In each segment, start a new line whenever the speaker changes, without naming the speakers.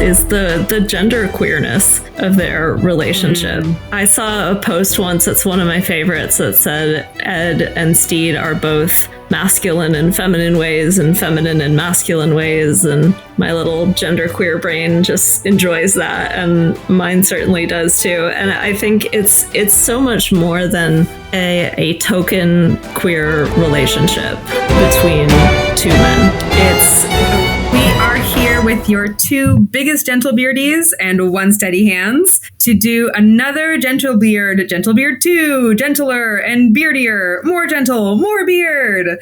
is the gender queerness of their relationship. I saw a post once that's one of my favorites that said Ed and Stede are both masculine in feminine ways and feminine in masculine ways, and my little genderqueer brain just enjoys that, and mine certainly does too. And I think it's so much more than a token queer relationship between two men.
We are here with your two biggest Gentlebeardies and one Steddyhands to do another Gentlebeard, Gentlebeard 2, gentler and beardier, more gentle, more beard.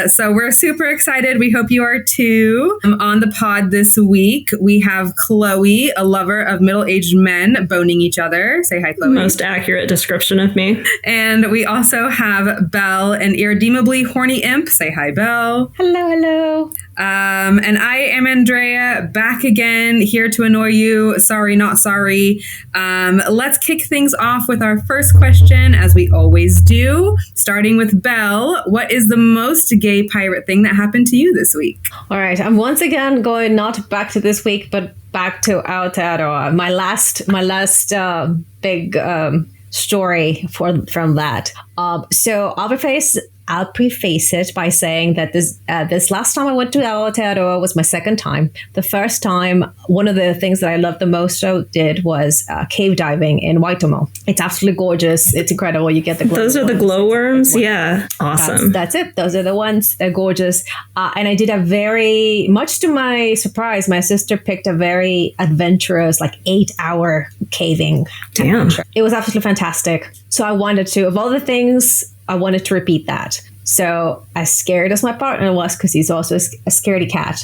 So we're super excited. We hope you are too. On the pod this week, we have Chloe, a lover of middle-aged men boning each other. Say hi, Chloe.
Most accurate description of me.
And we also have Belle, an irredeemably horny imp. Say hi, Belle.
Hello, hello.
And I am Andrea, back again, here to annoy you. Sorry, not sorry. Let's kick things off with our first question, as we always do. Starting with Belle, what is the most gay pirate thing that happened to you this week?
All right, I'm once again going not back to this week, but back to Aotearoa. My last big story from that. So I'll preface it by saying that this last time I went to Aotearoa was my second time. The first time, one of the things that I loved the most I did was cave diving in Waitomo. It's absolutely gorgeous. It's incredible. You get the glowworms.
Those are the glowworms? Yeah. Awesome.
That's it. Those are the ones. They're gorgeous. And I did much to my surprise, my sister picked a very adventurous, 8-hour caving adventure. It was absolutely fantastic. So I wanted to, of all the things, I wanted to repeat that. So as scared as my partner was, because he's also a scaredy cat,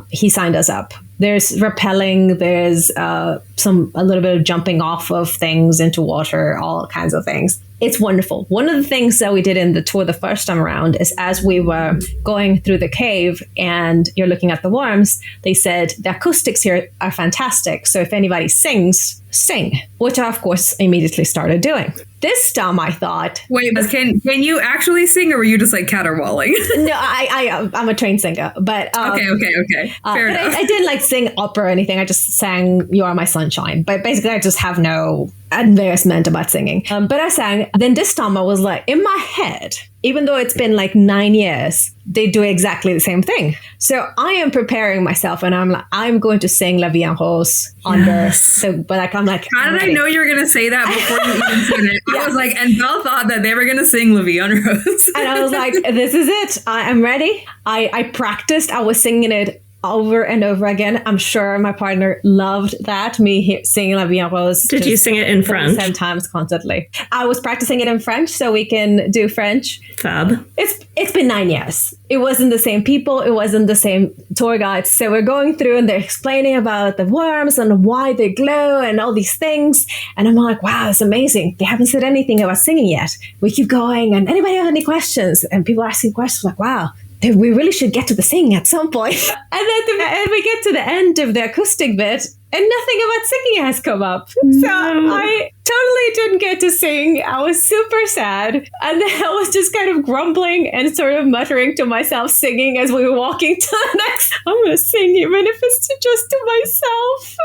he signed us up. There's rappelling, there's a little bit of jumping off of things into water, all kinds of things. It's wonderful. One of the things that we did in the tour the first time around is as we were going through the cave and you're looking at the worms, they said the acoustics here are fantastic. So if anybody sings, sing, which I, of course, immediately started doing. This time I thought...
Wait, but can you actually sing, or were you just caterwauling?
No, I'm a trained singer, but...
Okay. Fair enough.
I didn't sing opera or anything. I just sang You Are My Sunshine. But basically, I just have no embarrassment about singing. But I sang. Then this time I was in my head, even though it's been 9 years, they do exactly the same thing. So I am preparing myself, and I'm going to sing La Vie en Rose under. So, but I'm
how did I know you were going to say that before you even said it? Yeah. I was and Belle thought that they were going to sing La Vie en Rose.
And I was this is it. I am ready. I practiced. I was singing it over and over again. I'm sure my partner loved that, me singing La Vie en Rose.
Did you sing it in French?
7 times constantly. I was practicing it in French so we can do French.
Fab.
It's been 9 years. It wasn't the same people. It wasn't the same tour guides. So we're going through and they're explaining about the worms and why they glow and all these things. And I'm wow, it's amazing. They haven't said anything about singing yet. We keep going. And anybody have any questions? And people are asking questions wow, we really should get to the singing at some point. And then we get to the end of the acoustic bit and nothing about singing has come up.
No.
So I totally didn't get to sing. I was super sad. And then I was just kind of grumbling and sort of muttering to myself, singing as we were walking to the next. I'm going to sing even if it's just to myself.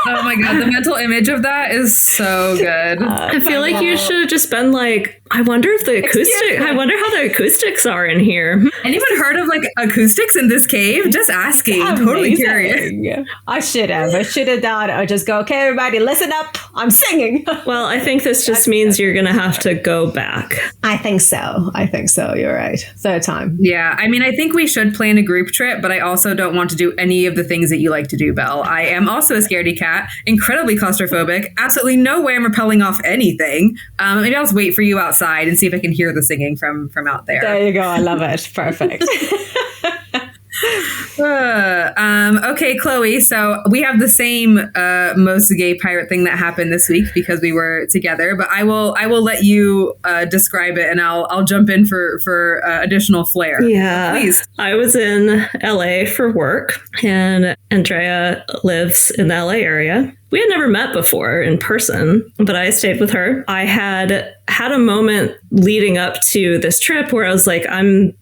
Oh my god, the mental image of that is so good.
I feel like you should have just been I wonder if I wonder how the acoustics are in here.
Anyone heard of acoustics in this cave? Just asking. Totally curious.
I should have done it. I just go, okay, everybody, listen up. I'm singing.
Well, I think this just means you're going to have to go back.
I think so. You're right. Third time.
Yeah. I mean, I think we should plan a group trip, but I also don't want to do any of the things that you like to do, Belle. I am also a scaredy cat, incredibly claustrophobic. Absolutely no way I'm rappelling off anything. Maybe I'll just wait for you outside and see if I can hear the singing from out there.
There you go. I love it. Perfect.
Okay, Chloe. So we have the same most gay pirate thing that happened this week because we were together. But I will let you describe it, and I'll jump in for additional flair.
Yeah,
please.
I was in LA for work, and Andrea lives in the LA area. We had never met before in person, but I stayed with her. I had a moment leading up to this trip where I was I'm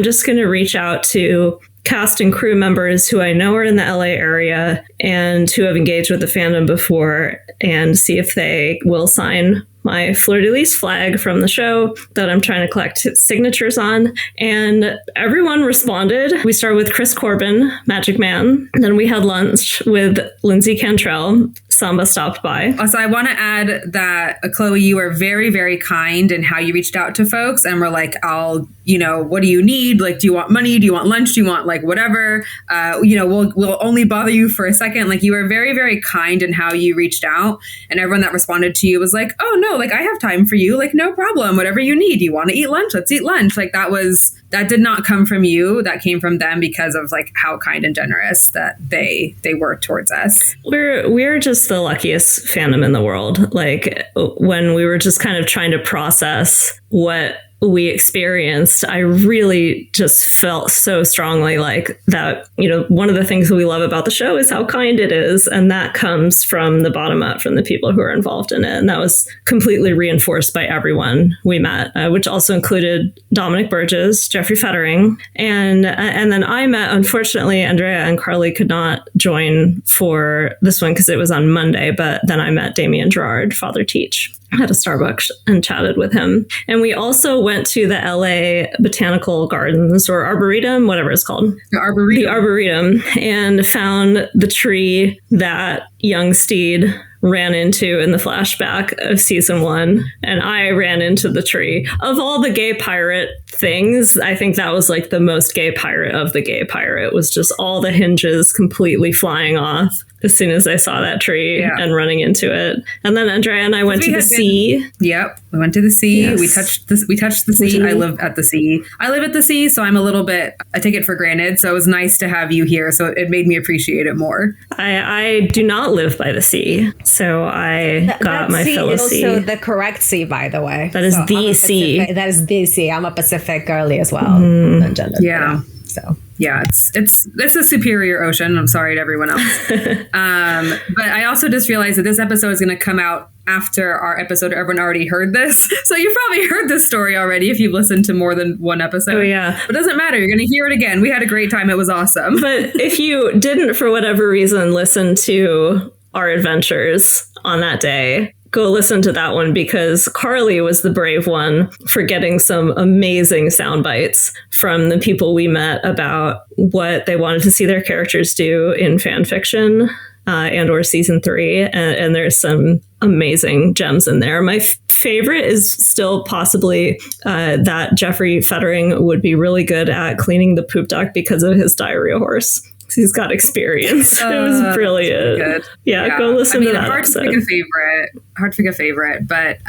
just going to reach out to cast and crew members who I know are in the LA area and who have engaged with the fandom before and see if they will sign my fleur-de-lis flag from the show that I'm trying to collect signatures on. And everyone responded. We started with Chris Corbin, Magic Man. Then we had lunch with Lindsay Cantrell. Samba stopped by.
Also, I want to add that, Chloe, you are very, very kind in how you reached out to folks and were like, what do you need? Like, do you want money? Do you want lunch? Do you want like whatever? We'll only bother you for a second. Like, you were very, very kind in how you reached out, and everyone that responded to you was like, oh no, like I have time for you. Like, no problem. Whatever you need. You want to eat lunch? Let's eat lunch. Like that did not come from you. That came from them because of like how kind and generous that they were towards us.
We're just the luckiest fandom in the world. Like when we were just kind of trying to process what we experienced, I really just felt so strongly like that, one of the things that we love about the show is how kind it is. And that comes from the bottom up, from the people who are involved in it. And that was completely reinforced by everyone we met, which also included Dominic Burgess, Jeffrey Fettering. And then I met, unfortunately, Andrea and Carly could not join for this one because it was on Monday. But then I met Damien Gerard, Father Teach. Had a Starbucks and chatted with him. And we also went to the LA Botanical Gardens or Arboretum, whatever it's called.
The Arboretum,
and found the tree that young Stede ran into in the flashback of season 1. And I ran into the tree. Of all the gay pirate things, I think that was like the most gay pirate of the gay pirate. Was just all the hinges completely flying off as soon as I saw that tree and running into it. And then Andrea and I went to the sea.
Yep, we went to the sea.
Yes.
We touched the sea. I live at the sea. So I'm I take it for granted. So it was nice to have you here. So it made me appreciate it more.
I do not live by the sea, so I got my fill of sea.
Also the correct sea, by the way.
That is the sea.
That is the sea. I'm a Pacific girly as well.
Yeah.
So.
Yeah, it's a superior ocean. I'm sorry to everyone else. But I also just realized that this episode is going to come out after our episode. Everyone already heard this. So you've probably heard this story already if you've listened to more than one episode.
Oh, yeah.
But it doesn't matter. You're going to hear it again. We had a great time. It was awesome.
But if you didn't, for whatever reason, listen to our adventures on that day, go listen to that one, because Carly was the brave one for getting some amazing sound bites from the people we met about what they wanted to see their characters do in fan fiction and or season 3. And there's some amazing gems in there. My favorite is still possibly that Jeffrey Fettering would be really good at cleaning the poop duct because of his diarrhea horse. He's got experience. It was brilliant.
Good.
Yeah, go listen to that
hard
episode.
To pick a favorite, but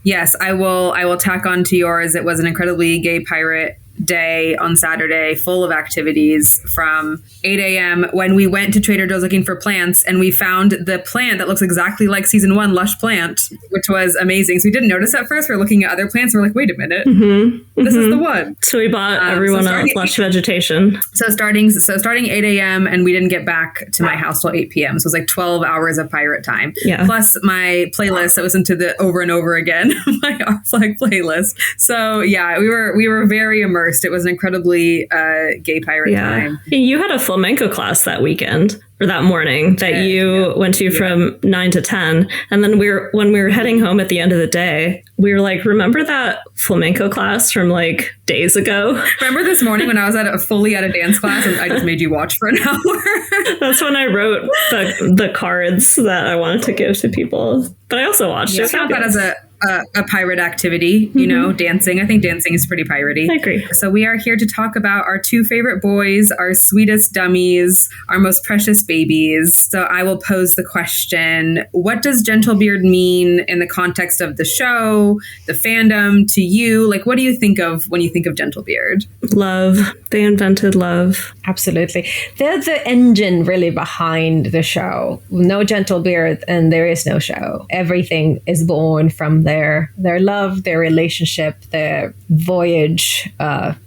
yes, I will tack on to yours. It was an incredibly gay pirate day on Saturday, full of activities from 8 a.m. when we went to Trader Joe's looking for plants, and we found the plant that looks exactly like season 1 Lush plant, which was amazing. So we didn't notice at first. We were looking at other plants. We're like, wait a minute, this is the one.
So we bought everyone a Lush vegetation.
So starting 8 a.m. and we didn't get back to my house till 8 p.m. So it was like 12 hours of pirate time.
Yeah.
Plus my playlist. I listened to the over and over again, my Our Flag playlist. So yeah, we were very immersed. It was an incredibly gay pirate time.
You had a flamenco class that weekend, or that morning, that you went to from 9 to 10. And then when we were heading home at the end of the day, we were like, remember that flamenco class from like days ago?
Remember this morning when I was fully at a dance class and I just made you watch for an hour?
That's when I wrote the cards that I wanted to give to people. But I also watched it.
I count that as a pirate activity, dancing. I think dancing is pretty piratey.
I agree.
So we are here to talk about our 2 favorite boys, our sweetest dummies, our most precious babies. So I will pose the question, what does Gentlebeard mean in the context of the show, the fandom, to you? Like, what do you think of when you think of Gentlebeard?
Love. They invented love.
Absolutely. They're the engine really behind the show. No Gentlebeard and there is no show. Everything is born from their love, their relationship, their voyage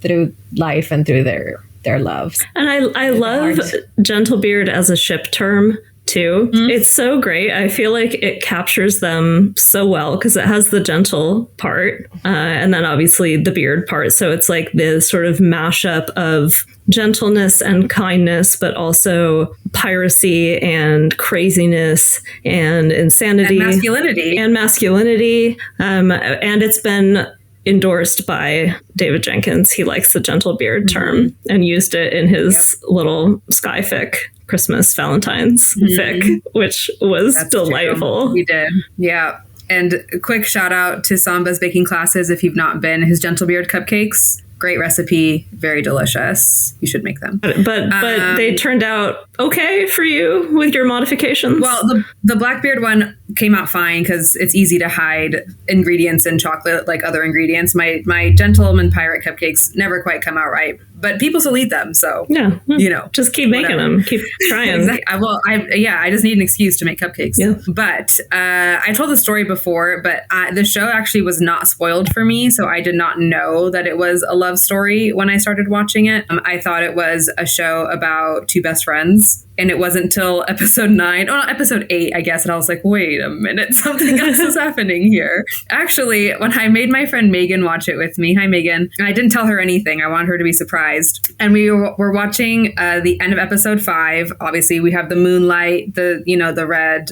through life and through their loves.
And I love Gentlebeard as a ship term, too. It's so great. I feel like it captures them so well because it has the gentle part and then obviously the beard part. So it's like this sort of mashup of gentleness and kindness, but also piracy and craziness and insanity and masculinity. And it's been endorsed by David Jenkins. He likes the Gentlebeard term and used it in his little Sky Fic Christmas Valentine's fic, which was delightful.
He did. Yeah. And a quick shout out to Samba's baking classes. If you've not been, his Gentlebeard cupcakes, great recipe, very delicious. You should make them.
But they turned out okay for you with your modifications?
Well, the Blackbeard one came out fine because it's easy to hide ingredients in chocolate like other ingredients. My Gentleman Pirate cupcakes never quite come out right, but people still eat them. So, you know,
just keep making them, keep trying.
Exactly. I just need an excuse to make cupcakes. Yeah. But I told the story before, but the show actually was not spoiled for me. So I did not know that it was a love story when I started watching it. I thought it was a show about two best friends. And it wasn't until episode 8, I guess. And I was like, wait a minute, something else is happening here. Actually, when I made my friend Megan watch it with me, hi Megan, and I didn't tell her anything. I wanted her to be surprised. And we were watching the end of episode 5. Obviously, we have the moonlight, the red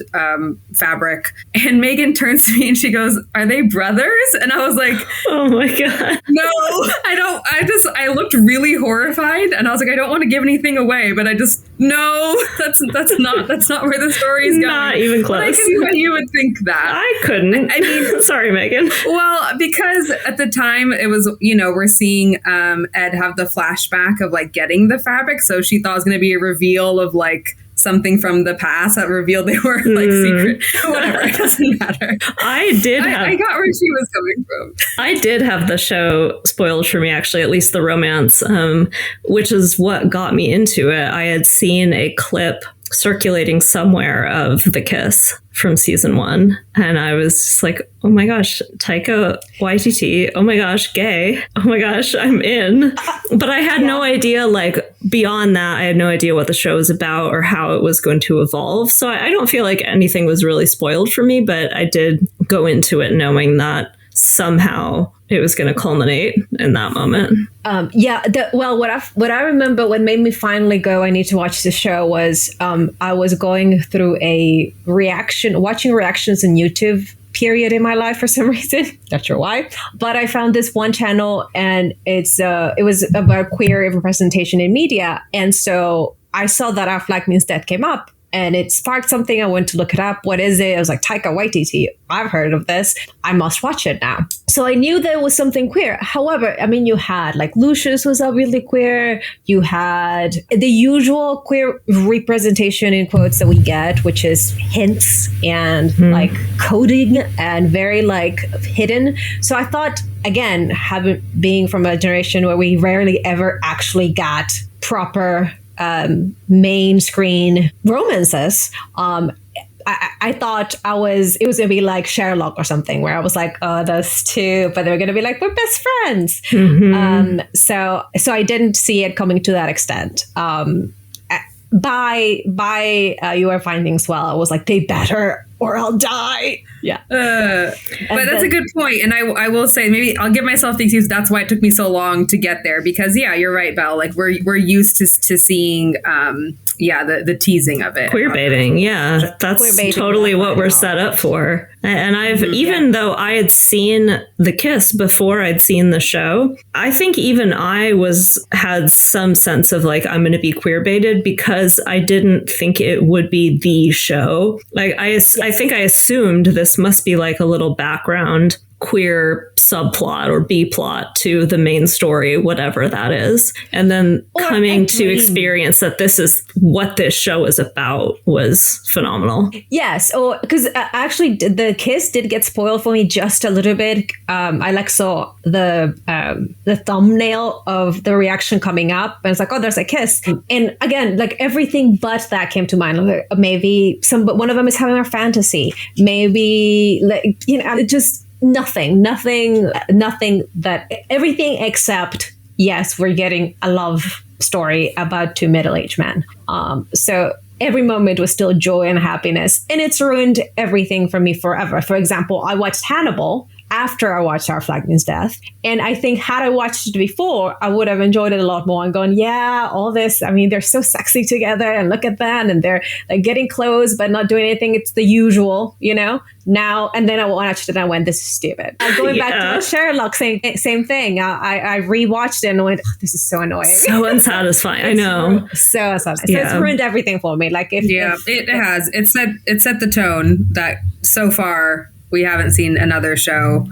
fabric. And Megan turns to me and she goes, "Are they brothers?" And I was like,
oh my God.
No, I don't. I looked really horrified. And I was like, I don't want to give anything away, but no. That's not where the story is going.
Not even close.
But I can see why you would think that.
I couldn't. I mean, sorry, Megan.
Well, because at the time it was, we're seeing Ed have the flashback of like getting the fabric, so she thought it was going to be a reveal of like something from the past that revealed they were like secret. Whatever, it doesn't matter. I got where she was coming from.
I did have the show spoiled for me, actually, at least the romance, which is what got me into it. I had seen a clip circulating somewhere of the kiss from season 1, and I was just like, oh my gosh, Taika Waititi, oh my gosh, gay, oh my gosh, I'm in. But I had no idea, like, beyond that, I had no idea what the show was about or how it was going to evolve. So I don't feel like anything was really spoiled for me, but I did go into it knowing that somehow it was going to culminate in that moment.
What I remember, what made me finally go, I need to watch the show, was I was going through watching reactions on YouTube period in my life for some reason. Not sure why, but I found this one channel, and it was about queer representation in media, and so I saw that Our Flag Means Death came up. And it sparked something. I went to look it up. What is it? I was like, Taika Waititi. I've heard of this. I must watch it now. So I knew there was something queer. However, I mean, you had like Lucius was really queer. You had the usual queer representation in quotes that we get, which is hints and like coding and very like hidden. So I thought, again, being from a generation where we rarely ever actually got proper main screen romances, I thought it was going to be like Sherlock or something, where I was like, oh, those two, but they're going to be like, we're best friends. So I didn't see it coming to that extent. By your findings, well, I was like, they better or I'll die. Yeah.
But that's a good point. And I will say, maybe I'll give myself the excuse. That's why it took me so long to get there, because you're right, Belle. Like we're used to seeing, the teasing of it.
Queer baiting. Yeah. That's totally what we're set up for. And even though I had seen the kiss before I'd seen the show, I think even I had some sense of like, I'm going to be queer baited, because I didn't think it would be the show. Like I think I assumed this must be like a little background queer subplot or B plot to the main story, whatever that is. And then coming to experience that this is what this show is about was phenomenal.
Yes. Because actually the kiss did get spoiled for me just a little bit. I saw the thumbnail of the reaction coming up, and it's like, oh, there's a kiss. And again, like everything but that came to mind. Like, maybe one of them is having a fantasy. Maybe just nothing that everything except, yes, we're getting a love story about two middle-aged men. So every moment was still joy and happiness. And it's ruined everything for me forever. For example, I watched Hannibal after I watched Our Flag Means Death. And I think had I watched it before, I would have enjoyed it a lot more and gone, yeah, all this, I mean, they're so sexy together and look at that. And they're like getting close, but not doing anything. It's the usual, now. And then I watched it and I went, this is stupid. Going back to Sherlock, same thing. I rewatched it and went, oh, this is so annoying.
So unsatisfying. I know.
So unsatisfying. So it's ruined everything for me. Like if
it has. It set the tone that so far we haven't seen another show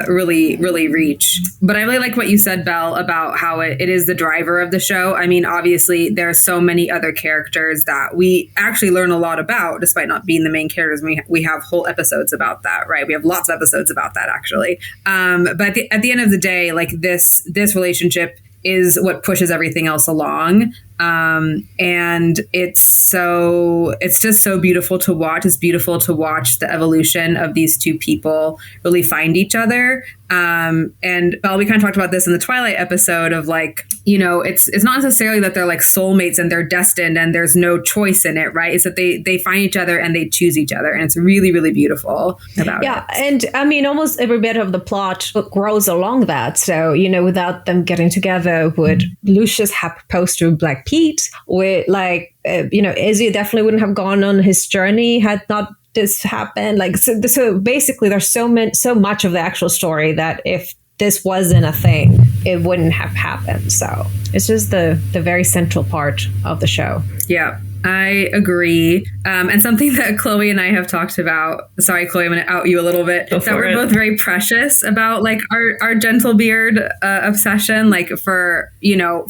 really reach. But I really like what you said, Belle, about how it is the driver of the show. I mean, obviously, there are so many other characters that we actually learn a lot about, despite not being the main characters. We have whole episodes about that, right? We have lots of episodes about that, actually. But at the end of the day, like this relationship is what pushes everything else along. And it's just so beautiful to watch. It's beautiful to watch the evolution of these two people really find each other. And Belle, we kind of talked about this in the Twilight episode of like, it's not necessarily that they're like soulmates and they're destined and there's no choice in it, right? It's that they find each other and they choose each other. And it's really, really beautiful about it.
Yeah. And I mean, almost every bit of the plot grows along that. So, without them getting together, would Lucius have proposed to Black Pete? With like, Izzy definitely wouldn't have gone on his journey had not this happened. Like, so basically there's so much of the actual story that if this wasn't a thing, it wouldn't have happened. So it's just the very central part of the show.
Yeah, I agree. And something that Chloe and I have talked about, sorry, Chloe, I'm going to out you a little bit, that we're both very precious about like our Gentlebeard obsession. Like for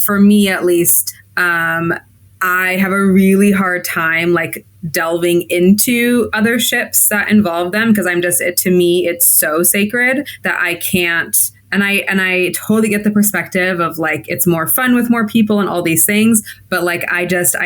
me at least, I have a really hard time like delving into other ships that involve them because to me, it's so sacred that I can't. And I totally get the perspective of like, it's more fun with more people and all these things, but like, I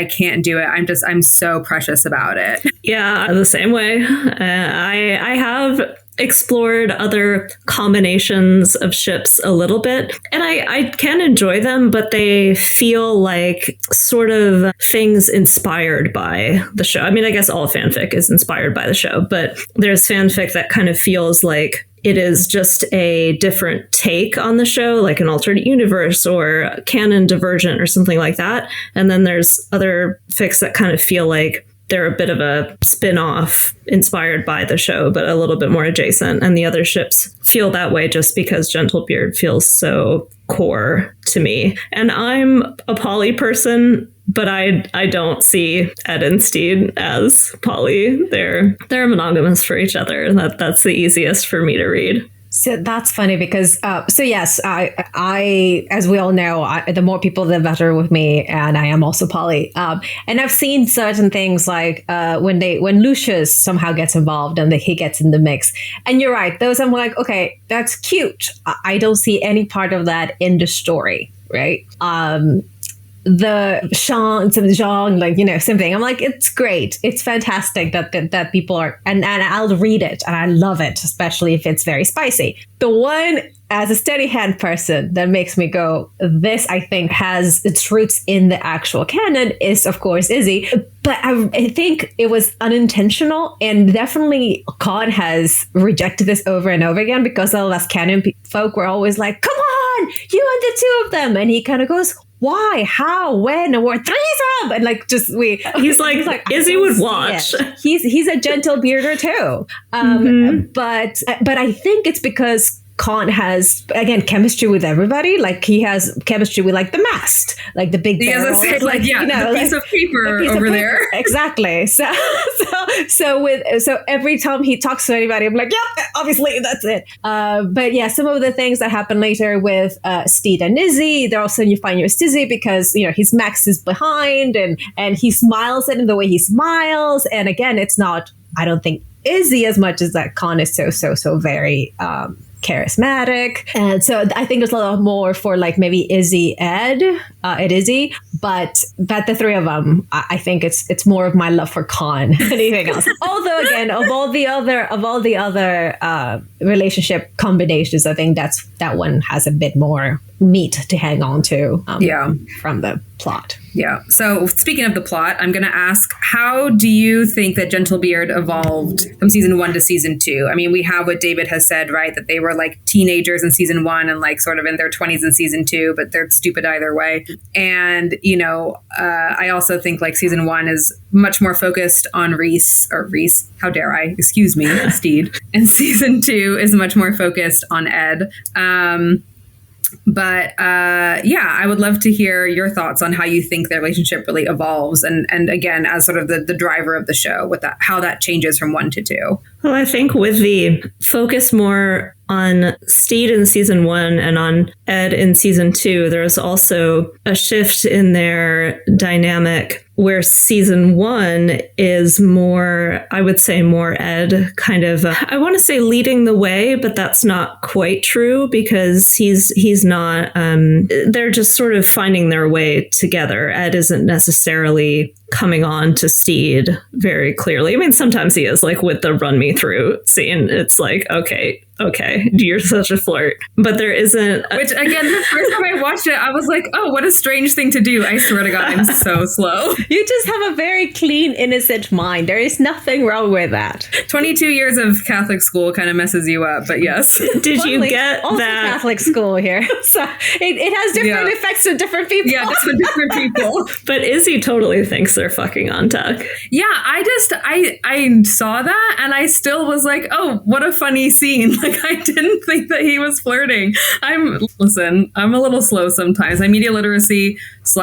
can't do it. I'm so precious about it.
Yeah, the same way. I have explored other combinations of ships a little bit, and I can enjoy them, but they feel like sort of things inspired by the show. I mean, I guess all fanfic is inspired by the show, but there's fanfic that kind of feels like it is just a different take on the show, like an alternate universe or canon divergent or something like that. And then there's other fics that kind of feel like they're a bit of a spin-off inspired by the show, but a little bit more adjacent. And the other ships feel that way just because Gentlebeard feels so core to me. And I'm a poly person, but I don't see Ed and Stede as poly. They're monogamous for each other. That's the easiest for me to read.
So that's funny because, yes, I, as we all know, the more people, the better with me. And I am also poly. And I've seen certain things like when Lucius somehow gets involved and he gets in the mix. And you're right. Those I'm like, okay, that's cute. I don't see any part of that in the story. Right. The Jean, like, same thing. I'm like, it's great. It's fantastic that people are, and I'll read it and I love it, especially if it's very spicy. The one, as a Steddyhand person, that makes me go, this I think has its roots in the actual canon is, of course, Izzy. But I think it was unintentional, and definitely Con has rejected this over and over again because all of us canon folk were always like, come on, you and the two of them. And he kind of goes, why, how, when, and we're threesome, and like
he's like Izzy would watch.
He's a Gentlebearder too, but I think it's because Con has, again, chemistry with everybody. Like he has chemistry with like the mast, like the big barrel,
the piece of paper over there.
Exactly. So every time he talks to anybody, I'm like, yep, obviously that's it. But yeah, some of the things that happen later with Stede and Izzy, they're also, you find your Stizzy because his Max is behind and he smiles at him the way he smiles. And again, it's not, I don't think, Izzy as much as that Con is so very charismatic. And so I think there's a lot more for like maybe Izzy Ed it Izzy, but the three of them, I think it's more of my love for Khan than anything else. Although again, of all the other relationship combinations, I think that one has a bit more meat to hang on to from the plot.
Yeah. So speaking of the plot, I'm going to ask, how do you think that Gentlebeard evolved from season 1 to season 2? I mean, we have what David has said, right? That they were like teenagers in season 1 and like sort of in their 20s in season 2, but they're stupid either way. And, I also think like season 1 is much more focused on Reese, how dare I? Excuse me, Stede. And season 2 is much more focused on Ed. But I would love to hear your thoughts on how you think their relationship really evolves. And again, as sort of the driver of the show, with that, how that changes from 1 to 2.
Well, I think with the focus more on Stede in season 1 and on Ed in season 2, there's also a shift in their dynamic where season 1 is more, I would say, more Ed kind of, I want to say leading the way, but that's not quite true because he's not, they're just sort of finding their way together. Ed isn't necessarily coming on to Stede very clearly. I mean, sometimes he is, like with the run me through scene. It's like, okay, you're such a flirt. But there isn't...
Which, again, the first time I watched it, I was like, oh, what a strange thing to do. I swear to God, I'm so slow.
You just have a very clean, innocent mind. There is nothing wrong with that.
22 years of Catholic school kind of messes you up, but yes.
Did you get
also
that?
Catholic school here. So it has different effects to different people.
Yeah, to different people.
But Izzy totally thinks they're fucking on tuck.
Yeah, I saw that and I still was like, oh, what a funny scene. Like, I didn't think that he was flirting. I'm a little slow sometimes. My media literacy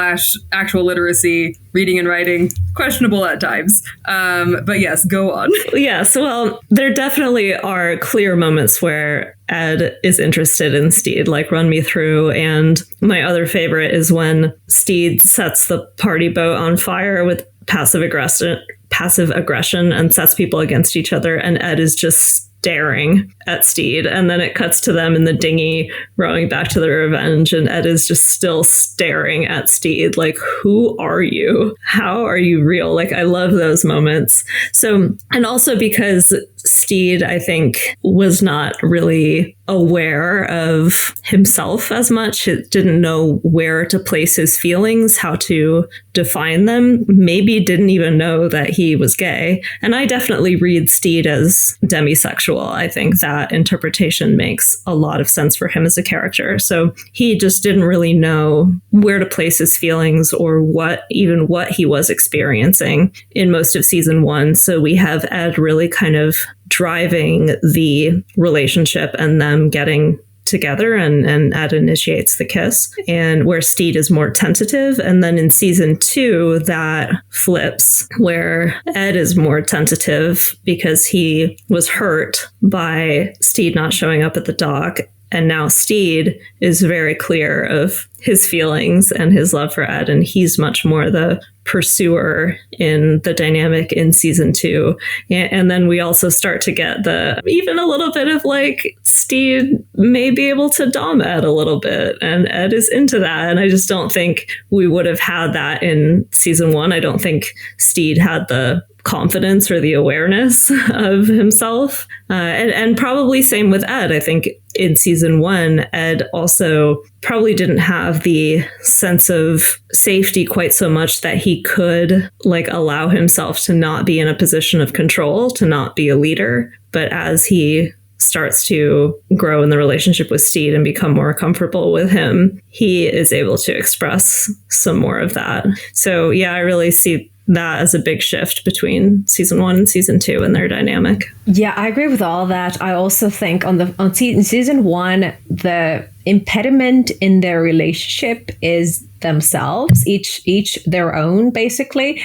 / actual literacy, reading and writing, questionable at times. But yes, go on.
Yes, well, there definitely are clear moments where Ed is interested in Stede, like Run Me Through. And my other favorite is when Stede sets the party boat on fire with passive aggression and sets people against each other. And Ed is just staring at Stede, and then it cuts to them in the dinghy rowing back to the Revenge, and Ed is just still staring at Stede like, who are you? How are you real? Like, I love those moments. So, and also because Stede, I think, was not really aware of himself as much. He didn't know where to place his feelings, how to define them, maybe didn't even know that he was gay. And I definitely read Stede as demisexual. I think that interpretation makes a lot of sense for him as a character. So he just didn't really know where to place his feelings or what he was experiencing in most of season 1. So we have Ed really kind of driving the relationship and them getting together, and Ed initiates the kiss, and where Stede is more tentative. And then in season 2, that flips, where Ed is more tentative because he was hurt by Stede not showing up at the dock. And now Stede is very clear of his feelings and his love for Ed, and he's much more the pursuer in the dynamic in season 2. And then we also start to get even a little bit of like Stede may be able to dom Ed a little bit, and Ed is into that. And I just don't think we would have had that in season 1. I don't think Stede had the confidence or the awareness of himself. And probably same with Ed. I think in season 1, Ed also probably didn't have the sense of safety quite so much that he could like allow himself to not be in a position of control, to not be a leader. But as he starts to grow in the relationship with Stede and become more comfortable with him, he is able to express some more of that. So yeah, I really see that as a big shift between season 1 and season 2 in their dynamic.
Yeah, I agree with all that. I also think in season 1, the impediment in their relationship is themselves, each their own, basically.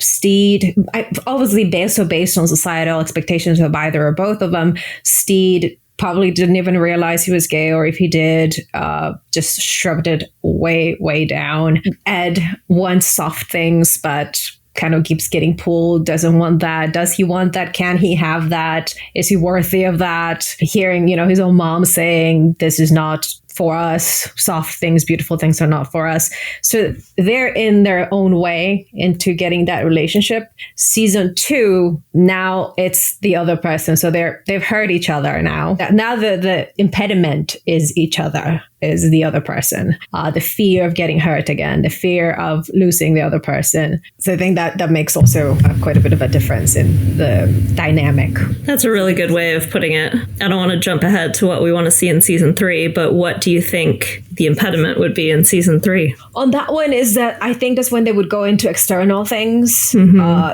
Stede, obviously based on societal expectations of either or both of them, Stede probably didn't even realize he was gay, or if he did, just shrugged it way down. Ed wants soft things, but kind of keeps getting pulled, doesn't want that. Does he want that? Can he have that? Is he worthy of that? Hearing, his own mom saying this is not for us. Soft things, beautiful things are not for us. So they're in their own way into getting that relationship. Season 2, now it's the other person. So they've hurt each other now. Now the impediment is each other, is the other person. The fear of getting hurt again, the fear of losing the other person. So I think that makes also quite a bit of a difference in the dynamic.
That's a really good way of putting it. I don't want to jump ahead to what we want to see in season 3, but what do you think the impediment would be in season 3?
On that one is that I think that's when they would go into external things.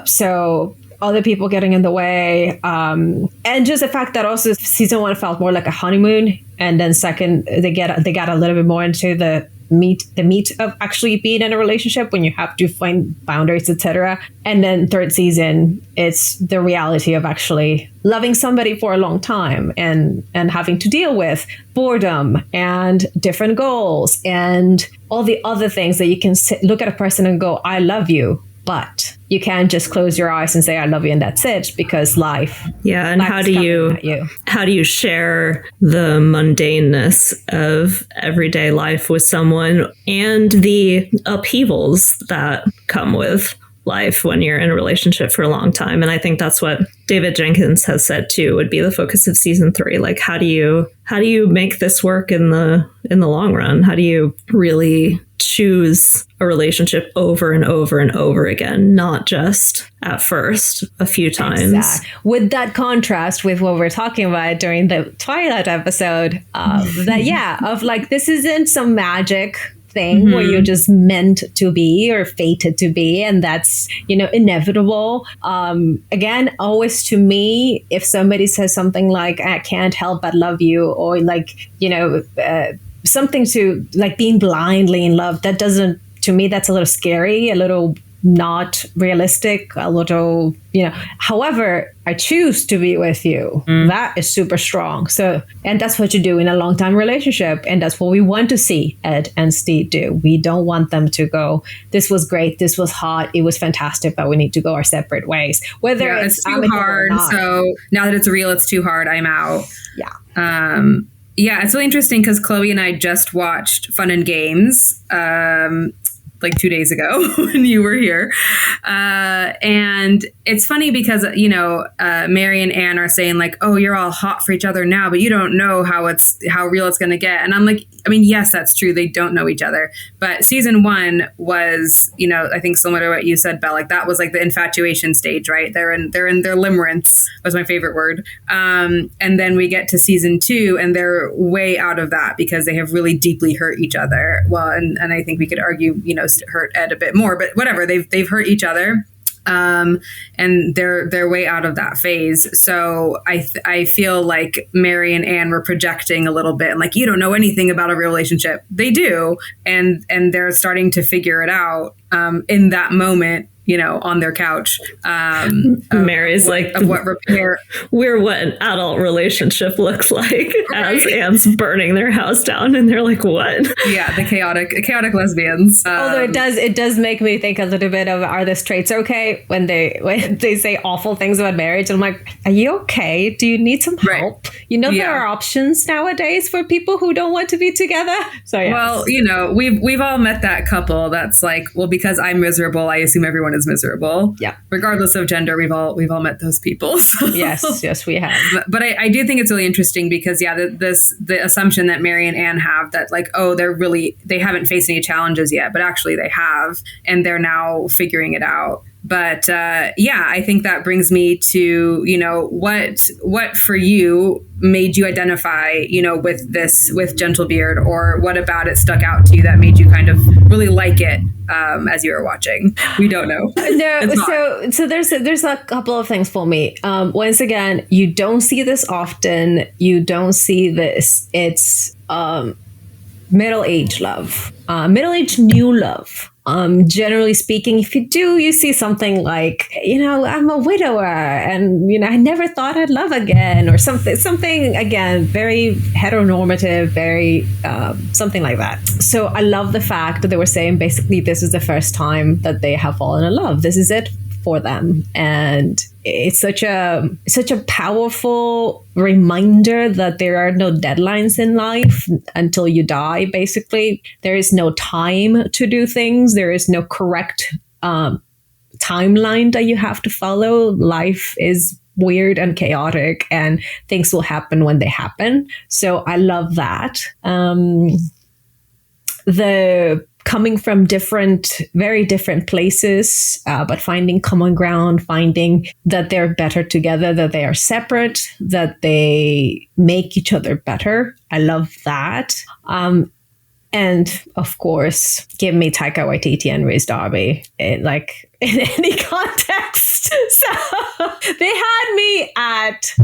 So other people getting in the way. And just the fact that also season 1 felt more like a honeymoon. And then second, they got a little bit more into the meat of actually being in a relationship when you have to find boundaries, etc. And then third season, it's the reality of actually loving somebody for a long time and having to deal with boredom and different goals and all the other things that you can look at a person and go, I love you. But you can't just close your eyes and say, I love you, and that's it, because life.
Yeah. And how do you share the mundaneness of everyday life with someone and the upheavals that come with life when you're in a relationship for a long time? And I think that's what David Jenkins has said too would be the focus of season 3. Like, how do you make this work in the long run? How do you really choose a relationship over and over and over again, not just at first a few times?
Exactly. With that contrast with what we're talking about during the Twilight episode, of like, this isn't some magic thing where you're just meant to be or fated to be, and that's inevitable. Again, always to me, if somebody says something like, I can't help but love you, or like something to like being blindly in love, that doesn't, to me, that's a little scary, a little not realistic, a little, however, I choose to be with you. That is super strong. So, and that's what you do in a long time relationship. And that's what we want to see Ed and Stede do. We don't want them to go, this was great, this was hot, it was fantastic, but we need to go our separate ways. Whether
it's too hard. So now that it's real, it's too hard, I'm out. Yeah, it's really interesting because Chloe and I just watched Fun and Games like 2 days ago when you were here. And it's funny because, Mary and Anne are saying like, oh, you're all hot for each other now, but you don't know how real it's going to get. And I'm like, I mean, yes, that's true. They don't know each other. But season 1 was, I think similar to what you said, Belle, like that was like the infatuation stage, right? They're in their limerence was my favorite word. And then we get to season 2 and they're way out of that because they have really deeply hurt each other. Well, and I think we could argue, hurt Ed a bit more, but whatever, they've hurt each other. And they're way out of that phase. So I feel like Mary and Anne were projecting a little bit and like, you don't know anything about a real relationship. They do. And they're starting to figure it out, in that moment, on their couch.
Mary's what repair. We're what an adult relationship looks like, right? As Anne's burning their house down, and they're like, "What?" Yeah,
the chaotic lesbians.
Although it does make me think a little bit of, are the straights okay when they say awful things about marriage? And I'm like, are you okay? Do you need some help? Right. There are options nowadays for people who don't want to be together. So yeah.
Well, we've all met that couple that's like, well, because I'm miserable, I assume everyone is miserable.
Yeah.
Regardless of gender, we've all met those people. So.
Yes, we have.
But I do think it's really interesting because the assumption that Mary and Anne have that like, oh, they haven't faced any challenges yet, but actually they have, and they're now figuring it out. But I think that brings me to, what for you made you identify, with Gentlebeard, or what about it stuck out to you that made you kind of really like it as you were watching? We don't know.
No, so there's a couple of things for me. Once again, you don't see this often. You don't see this. It's middle-aged love, middle-aged new love. Generally speaking, if you do, you see something like, I'm a widower and, I never thought I'd love again, or something again, very heteronormative, very, something like that. So I love the fact that they were saying basically this is the first time that they have fallen in love. This is it for them. And it's such a powerful reminder that there are no deadlines in life until you die. Basically, there is no time to do things. There is no correct timeline that you have to follow. Life is weird and chaotic, and things will happen when they happen. So I love that. The coming from very different places, but finding common ground, finding that they're better together, that they are separate, that they make each other better. I love that. And of course, give me Taika Waititi and Rhys Darby in any context. So they had me at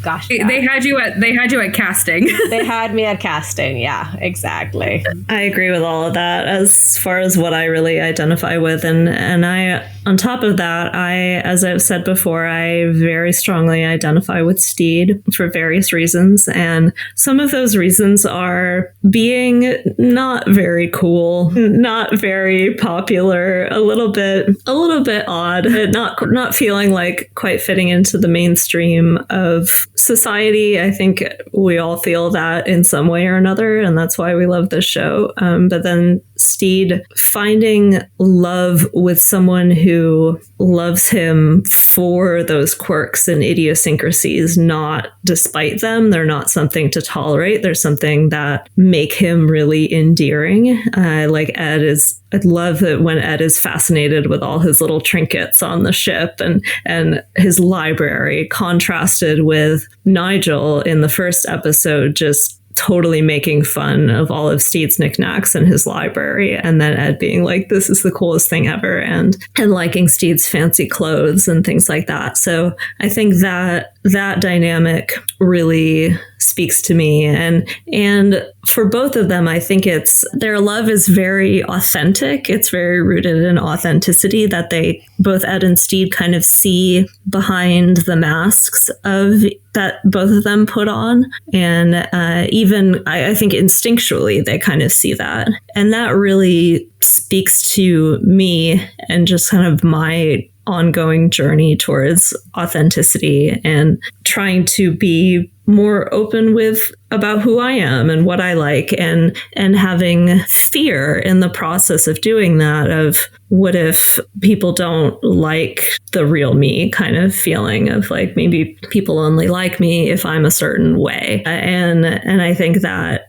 gosh.
They had you at casting.
They had me at casting. Yeah, exactly.
I agree with all of that as far as what I really identify with. And I, on top of that, as I've said before, I very strongly identify with Stede for various reasons. And some of those reasons are being not very cool, not very popular, a little bit odd, not feeling like quite fitting into the mainstream of society. I think we all feel that in some way or another, and that's why we love this show. But then Stede finding love with someone who loves him for those quirks and idiosyncrasies, not despite them. They're not something to tolerate. They're something that make him really endearing. Like Ed is, I love that when Ed is fascinated with all his little trinkets on the ship and his library, contrasted with Nigel in the first episode, just totally making fun of all of Stede's knickknacks in his library, and then Ed being like, this is the coolest thing ever, and liking Stede's fancy clothes and things like that. So I think that dynamic really speaks to me, and for both of them, I think their love is very authentic. It's very rooted in authenticity that they both, Ed and Stede, kind of see behind the masks that both of them put on, and even I think instinctually they kind of see that, and that really speaks to me and just kind of my ongoing journey towards authenticity and trying to be more open about who I am and what I like, and having fear in the process of doing that, of what if people don't like the real me, kind of feeling of like, maybe people only like me if I'm a certain way. And I think that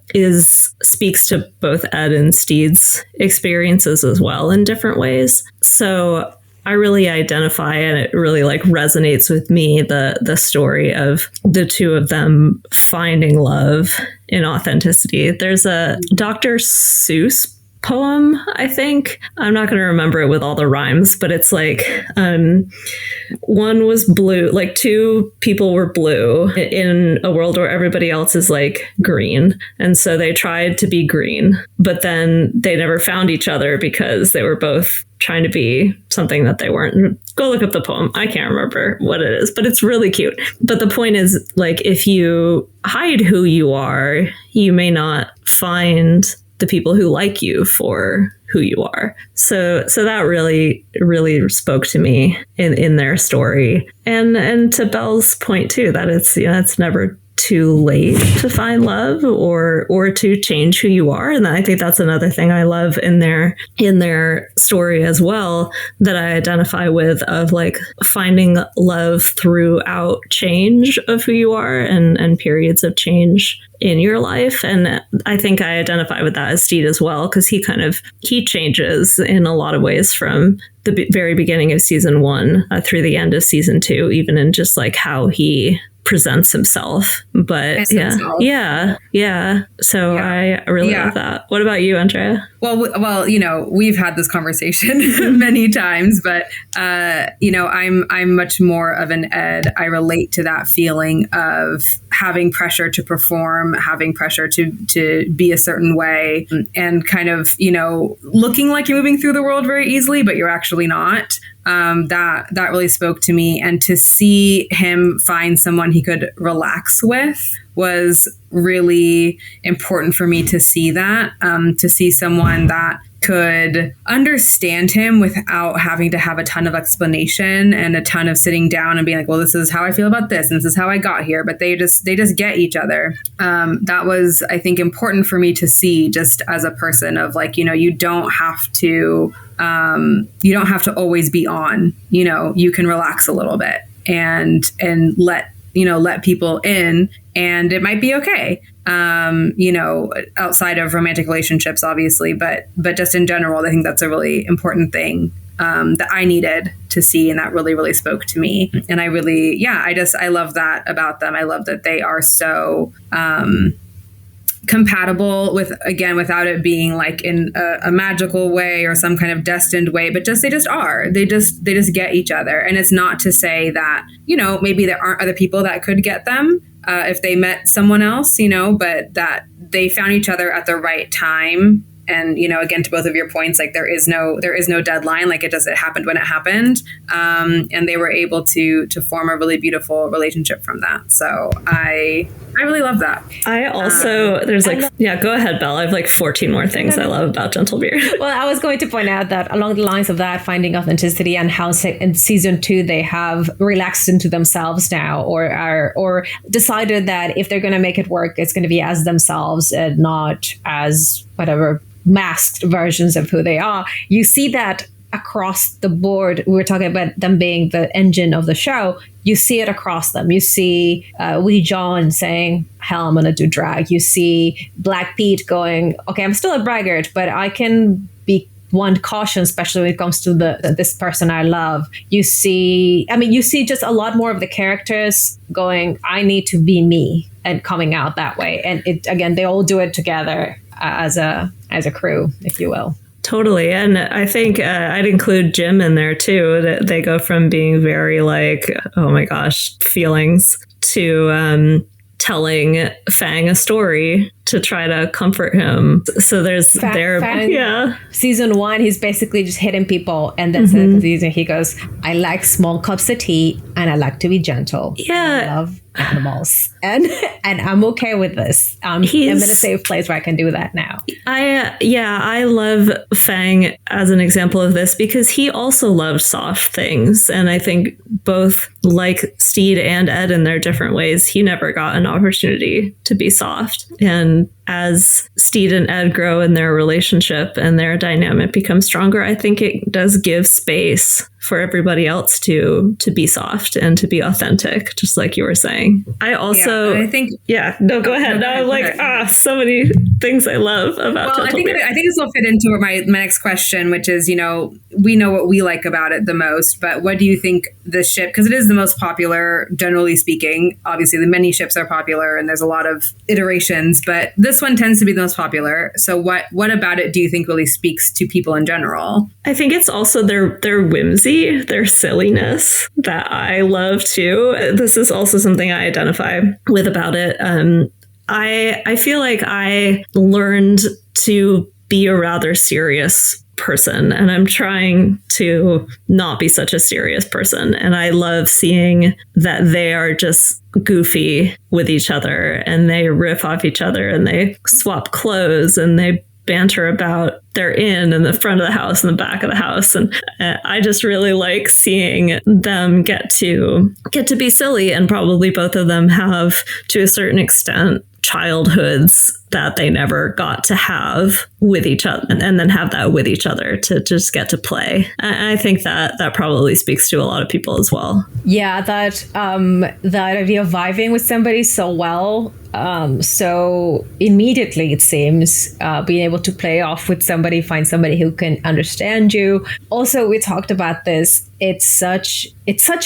speaks to both Ed and Stede's experiences as well in different ways. So I really identify, and it really resonates with me, the story of the two of them finding love in authenticity. There's a Dr. Seuss poem, I think. I'm not going to remember it with all the rhymes, but it's like, one was blue, like two people were blue in a world where everybody else is like green. And so they tried to be green, but then they never found each other because they were both trying to be something that they weren't. Go look up the poem. I can't remember what it is, but it's really cute. But the point is, like, if you hide who you are, you may not find the people who like you for who you are. So that really, really spoke to me in their story. And to Belle's point too, that it's never too late to find love or to change who you are. And I think that's another thing I love in their story as well, that I identify with, of like finding love throughout change of who you are and periods of change in your life. And I think I identify with that as Stede as well, because he changes in a lot of ways from the very beginning of season 1 through the end of season 2, even in just like how he presents himself. But yeah. So I really love that. What about you, Andrea?
Well, we've had this conversation many times, but I'm much more of an Ed. I relate to that feeling of having pressure to perform, having pressure to be a certain way, and kind of, looking like you're moving through the world very easily, but you're actually not. That really spoke to me, and to see him find someone he could relax with was really important for me to see that, to see someone that could understand him without having to have a ton of explanation and a ton of sitting down and being like, well, this is how I feel about this and this is how I got here. But they just get each other. That was, I think, important for me to see just as a person of like, you don't have to always be on, you can relax a little bit and let people in, and it might be okay. Outside of romantic relationships, obviously, but just in general, I think that's a really important thing that I needed to see, and that really, really spoke to me. And I really, I love that about them. I love that they are so compatible without it being like in a magical way or some kind of destined way, but they just are. They just get each other. And it's not to say that, maybe there aren't other people that could get them if they met someone else, but that they found each other at the right time. And, again, to both of your points, like there is no deadline, like it happened when it happened. And they were able to form a really beautiful relationship from that. So I really love that.
I also, go ahead, Belle. I have like 14 more things I love about Gentlebeard.
Well, I was going to point out that along the lines of that, finding authenticity and how in season 2, they have relaxed into themselves now or decided that if they're going to make it work, it's going to be as themselves and not as whatever masked versions of who they are. You see that across the board. We were talking about them being the engine of the show. You see it across them. You see Wee John saying, hell, I'm going to do drag. You see Blackbeard going, okay, I'm still a braggart, but I can be one caution, especially when it comes to this person I love. You see just a lot more of the characters going, I need to be me, and coming out that way. And they all do it together as a crew, if you will.
Totally. And I think I'd include Jim in there too. That they go from being very like, oh my gosh, feelings to telling Fang a story to try to comfort him. So there's Fang,
Season 1, he's basically just hitting people, and then season he goes, I like small cups of tea and I like to be gentle.
Yeah.
I love animals. And I'm okay with this. I'm in a safe place where I can do that now.
I love Fang as an example of this because he also loved soft things. And I think both like Stede and Ed in their different ways, he never got an opportunity to be soft. And as Stede and Ed grow in their relationship and their dynamic becomes stronger, I think it does give space for everybody else to be soft and to be authentic, just like you were saying. I also, go ahead. So many things I love about Gentlebeard.
I think this will fit into my next question, which is, we know what we like about it the most, but what do you think this ship, because it is the most popular, generally speaking, obviously the many ships are popular and there's a lot of iterations, but this one tends to be the most popular. So what about it do you think really speaks to people in general?
I think it's also their whimsy, their silliness that I love too. This is also something I identify with about it. I feel like I learned to be a rather serious person, and I'm trying to not be such a serious person. And I love seeing that they are just goofy with each other, and they riff off each other, and they swap clothes, and they banter about their inn and the front of the house and the back of the house. And I just really like seeing them get to be silly. And probably both of them have, to a certain extent, childhoods that they never got to have with each other, and then have that with each other to just get to play. And I think that probably speaks to a lot of people as well.
Yeah, that idea of vibing with somebody so well, so immediately, it seems, being able to play off with somebody, find somebody who can understand you. Also, we talked about this. It's such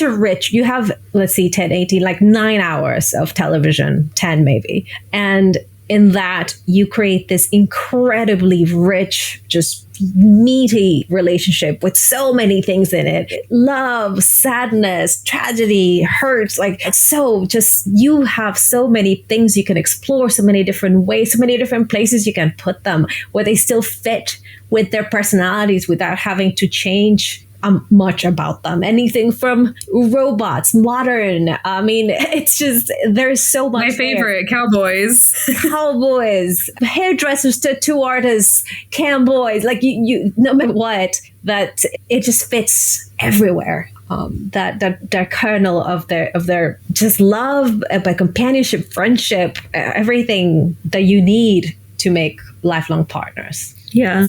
a rich, you have, let's see, 10, 18, like 9 hours of television, 10 maybe. And in that, you create this incredibly rich, just meaty relationship with so many things in it. Love, sadness, tragedy, hurt. Like, it's so just, you have so many things you can explore, so many different ways, so many different places you can put them where they still fit with their personalities without having to change much about them. Anything from robots, modern. I mean, it's just, there's so much.
My favorite, cowboys.
Cowboys, hairdressers, tattoo artists, camboys, like you no matter what, that it just fits everywhere. That kernel of their just love, but companionship, friendship, everything that you need to make lifelong partners.
Yeah.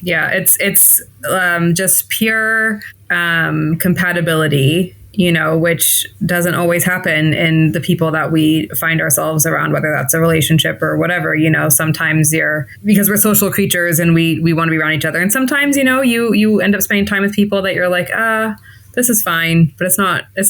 It's just pure compatibility, which doesn't always happen in the people that we find ourselves around, whether that's a relationship or whatever. Sometimes because we're social creatures and we want to be around each other, and sometimes you end up spending time with people that you're like, this is fine, but it's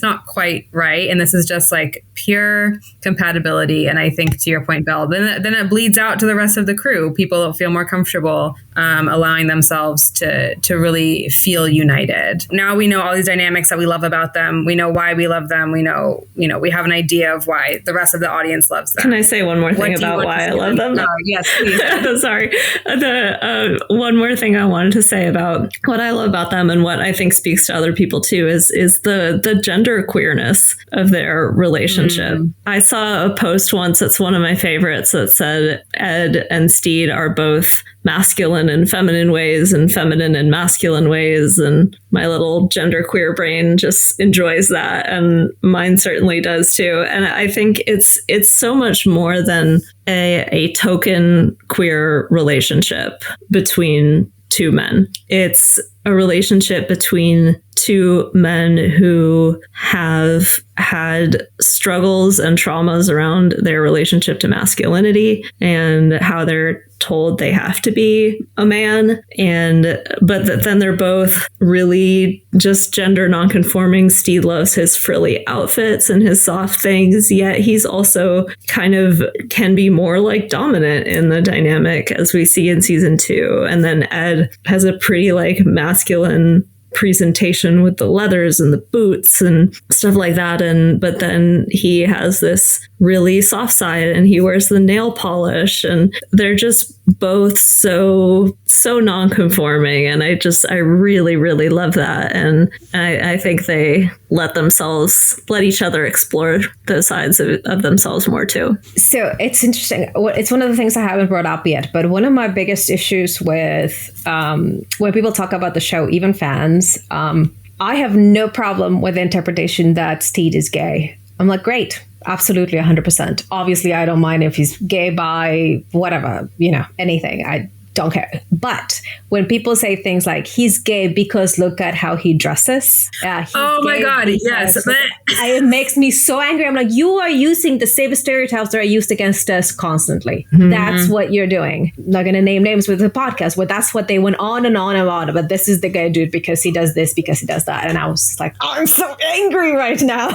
not quite right. And this is just like pure compatibility. And I think, to your point, Belle, then it bleeds out to the rest of the crew. People feel more comfortable allowing themselves to really feel united. Now we know all these dynamics that we love about them. We know why we love them. We know, we have an idea of why the rest of the audience loves them.
Can I say one more thing about why I love them?
Yes, please.
Sorry. One more thing I wanted to say about what I love about them and what I think speaks to other people too is the gender queerness of their relationship. I saw a post once that's one of my favorites that said Ed and Stede are both masculine in feminine ways and feminine in masculine ways, and my little genderqueer brain just enjoys that, and mine certainly does too. And I think it's so much more than a token queer relationship between two men. It's a relationship between two men who have had struggles and traumas around their relationship to masculinity and how they're told they have to be a man, but then they're both really just gender nonconforming. Stede loves his frilly outfits and his soft things, yet he's also kind of can be more like dominant in the dynamic, as we see in season 2. And then Ed has a pretty like masculine presentation with the leathers and the boots and stuff like that, but then he has this really soft side and he wears the nail polish, and they're just both so non-conforming, and I really love that, and I think they let each other explore those sides of themselves more too.
So it's interesting. It's one of the things I haven't brought up yet, but one of my biggest issues with when people talk about the show, even fans, I have no problem with the interpretation that Stede is gay. I'm like, great. Absolutely, 100%. Obviously, I don't mind if he's gay, bi, whatever, anything. I don't care. But when people say things like he's gay because look at how he dresses.
Oh my God, yes.
It makes me so angry. I'm like, you are using the same stereotypes that are used against us constantly. Mm-hmm. That's what you're doing. I'm not going to name names with the podcast, but that's what they went on and on and on about. This is the gay dude because he does this, because he does that. And I was like, I'm so angry right now.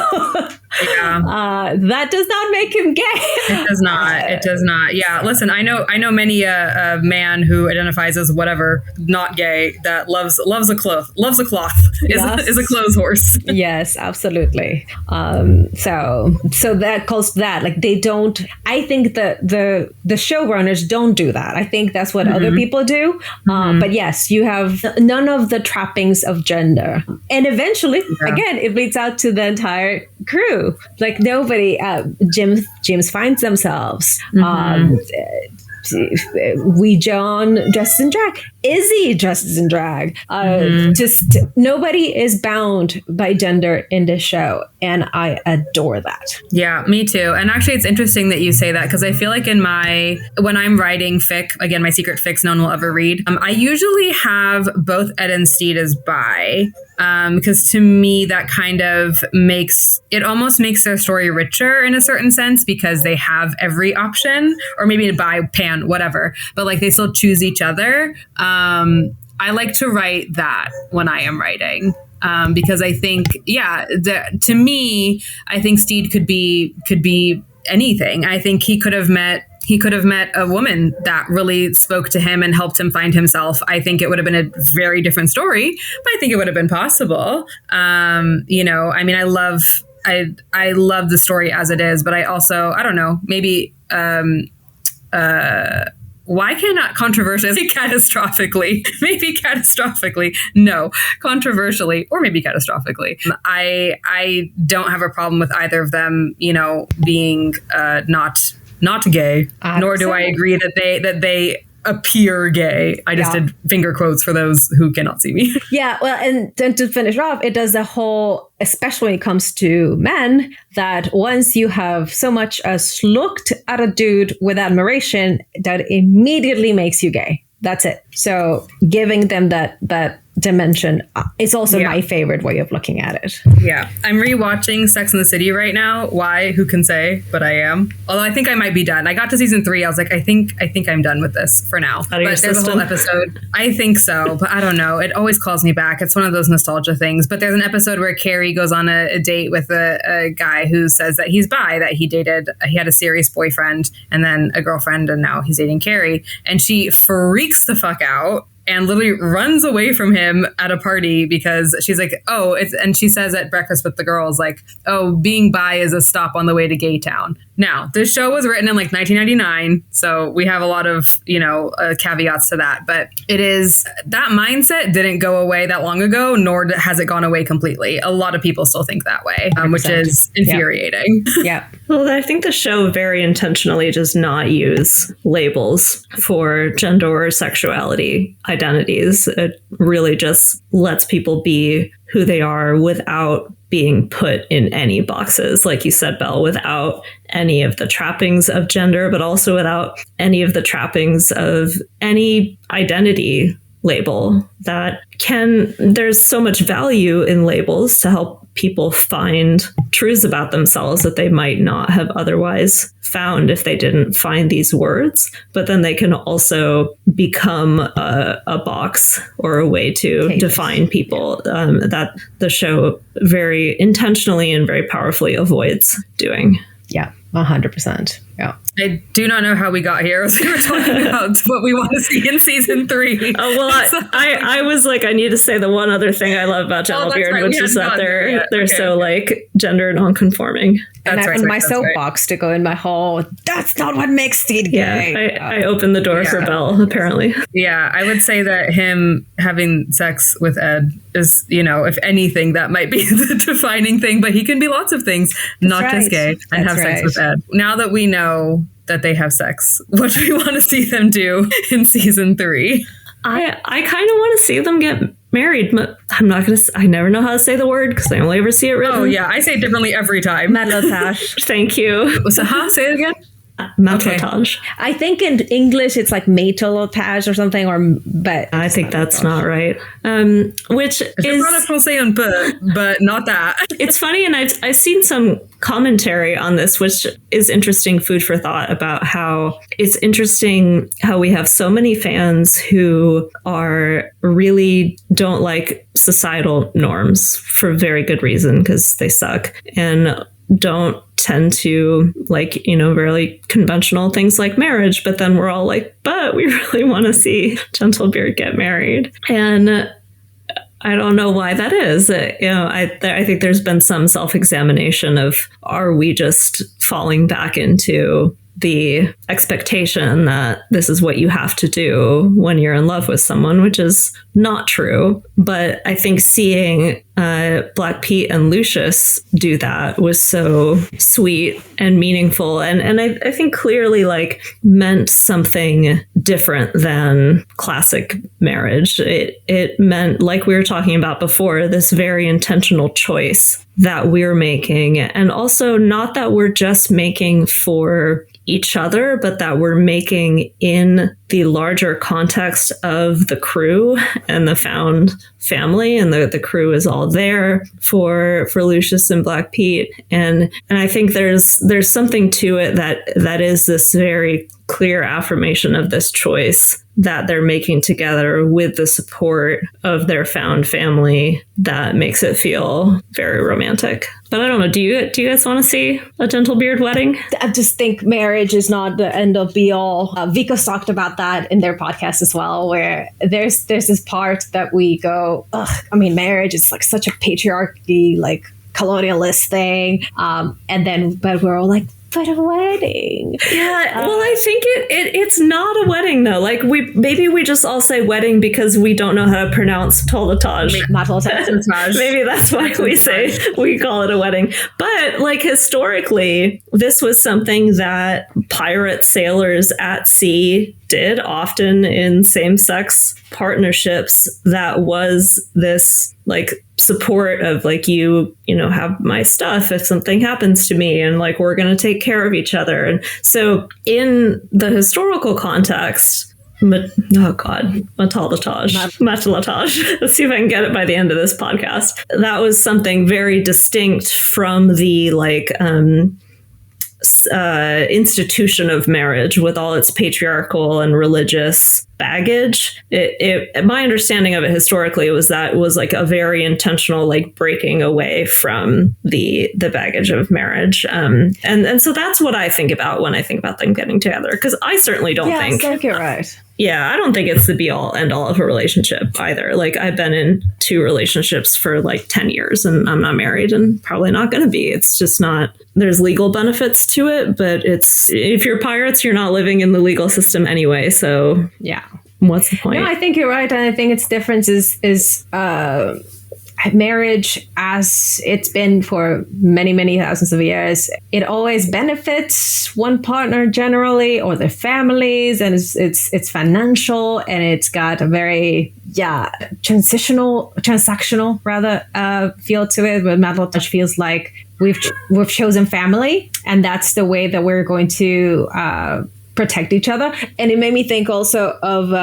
Yeah.
That does not make him gay.
It does not. It does not. Yeah. Listen, I know many a man who identifies as whatever, not gay, that loves a cloth, is a clothes horse.
Yes, absolutely. So that calls that, like, they don't. I think the showrunners don't do that. I think that's what other people do. But yes, you have none of the trappings of gender, and eventually, again, it bleeds out to the entire crew. Like nobody. James finds themselves. John dresses in drag. Izzy dresses in drag. Just nobody is bound by gender in this show, and I adore that. Yeah,
me too. And actually, it's interesting that you say that, because I feel like when I'm writing fic, again, my secret fics no one will ever read, I usually have both Ed and Stede as bi. Because to me, that kind of almost makes their story richer in a certain sense, because they have every option, or maybe a bi, pan, whatever, but like they still choose each other. I like to write that when I am writing. Because I think, to me, I think Stede could be anything. I think he could have met a woman that really spoke to him and helped him find himself. I think it would have been a very different story, but I think it would have been possible. I love the story as it is, but I also, I don't know, maybe, why cannot controversially, catastrophically, maybe catastrophically, no, controversially, or maybe catastrophically. I don't have a problem with either of them, being not gay, nor do I agree that they appear gay. I just did finger quotes for those who cannot see me.
Yeah, well, and then to finish off, it does the whole, especially when it comes to men, that once you have so much as looked at a dude with admiration, that immediately makes you gay. That's it. So giving them that dimension is also my favorite way of looking at it.
Yeah. I'm rewatching Sex and the City right now. Why? Who can say? But I am. Although I think I might be done. I got to season 3. I was like, I think I'm done with this for now. But there's a whole episode. I think so, but I don't know. It always calls me back. It's one of those nostalgia things. But there's an episode where Carrie goes on a date with a guy who says that he's bi, that he had a serious boyfriend and then a girlfriend, and now he's dating Carrie. And she freaks the fuck out and literally runs away from him at a party because she's like, and she says at breakfast with the girls, like, being bi is a stop on the way to Gay Town. Now, this show was written in like 1999, so we have a lot of, caveats to that, but that mindset didn't go away that long ago, nor has it gone away completely. A lot of people still think that way, which is infuriating.
Yeah.
Well, I think the show very intentionally does not use labels for gender or sexuality identities. It really just lets people be who they are without being put in any boxes, like you said, Belle, without any of the trappings of gender, but also without any of the trappings of any identity label there's so much value in labels to help people find truths about themselves that they might not have otherwise found if they didn't find these words. But then they can also become a box or a way to define people that the show very intentionally and very powerfully avoids doing.
Yeah, 100%. Yeah.
I do not know how we got here. We were talking about what we want to see in season 3.
Oh, well, I was like, I need to say the one other thing I love about Gentlebeard, which is that they're so like gender non-conforming.
And I opened my soapbox to go in my whole, that's not what makes Stede gay.
Yeah, I opened the door for Belle, apparently.
Yeah, I would say that him having sex with Ed is, if anything, that might be the defining thing, but he can be lots of things, not just gay, and have sex with Ed. Now that we know that they have sex, what do we want to see them do in season 3?
I kind of want to see them get married. I never know how to say the word because I only ever see it written.
Oh yeah, I say it differently every time.
Matelotage.
Thank you.
So say it again.
Matelotage.
Okay. I think in English it's like matelotage or something, but
I think that's not right. Which is
but not that.
It's funny, and I've seen some commentary on this, which is interesting food for thought about how it's interesting how we have so many fans who really don't like societal norms for very good reason because they suck, and don't tend to like, really conventional things like marriage. But then we're all like, but we really want to see Gentlebeard get married. And I don't know why that is. I think there's been some self-examination of, are we just falling back into the expectation that this is what you have to do when you're in love with someone, which is not true. But I think seeing Black Pete and Lucius do that was so sweet and meaningful. And I think clearly like meant something different than classic marriage. It meant, like we were talking about before, this very intentional choice that we're making. And also not that we're just making for each other, but that we're making in the larger context of the crew and the found family, and the crew is all there for Lucius and Black Pete. And I think there's something to it that is this very clear affirmation of this choice that they're making together with the support of their found family that makes it feel very romantic. But I don't know, do you guys want to see a Gentlebeard wedding?
I just think marriage is not the end all be all. Vico's talked about that in their podcast as well, where there's this part that we go, marriage is like such a patriarchy, like colonialist thing. But we're all like, but a wedding.
Yeah, well, I think it's not a wedding though. Like maybe we just all say wedding because we don't know how to pronounce toldatage. Maybe that's why we call it a wedding. But like historically, this was something that pirate sailors at sea did often in same-sex partnerships. That was this like support of like, you know, have my stuff if something happens to me, and like we're going to take care of each other. And so in the historical context, matelotage. Let's see if I can get it by the end of this podcast. That was something very distinct from the like institution of marriage with all its patriarchal and religious baggage. My understanding of it historically was that it was like a very intentional like breaking away from the baggage of marriage, and so that's what I think about when I think about them getting together, because I certainly don't think.
I think you're right.
Yeah, I don't think it's the be all end all of a relationship either. Like I've been in 2 relationships for like 10 years and I'm not married and probably not going to be. It's just not, there's legal benefits to it, but if you're pirates, you're not living in the legal system anyway. So
yeah,
what's the point?
No, I think you're right. And I think its difference is marriage, as it's been for many, many thousands of years, it always benefits one partner generally, or their families, and it's financial, and it's got a very transactional rather feel to it. But matelotage feels like we've chosen family, and that's the way that we're going to protect each other. And it made me think also of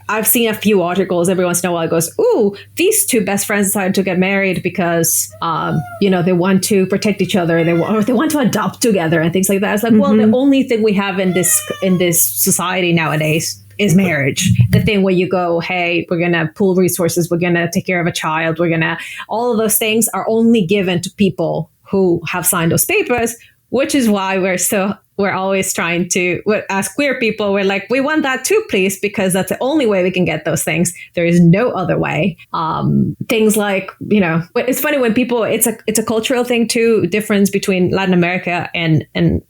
I've seen a few articles every once in a while. It goes, ooh, these 2 best friends decided to get married because they want to protect each other, or they want to adopt together and things like that. It's like, well, the only thing we have in this society nowadays is marriage. The thing where you go, hey, we're gonna pool resources, we're gonna take care of a child, all of those things are only given to people who have signed those papers, which is why we're always trying to, as queer people, we're like, we want that too, please, because that's the only way we can get those things. There is no other way. Things like, it's funny when people, it's a cultural thing too, difference between Latin America and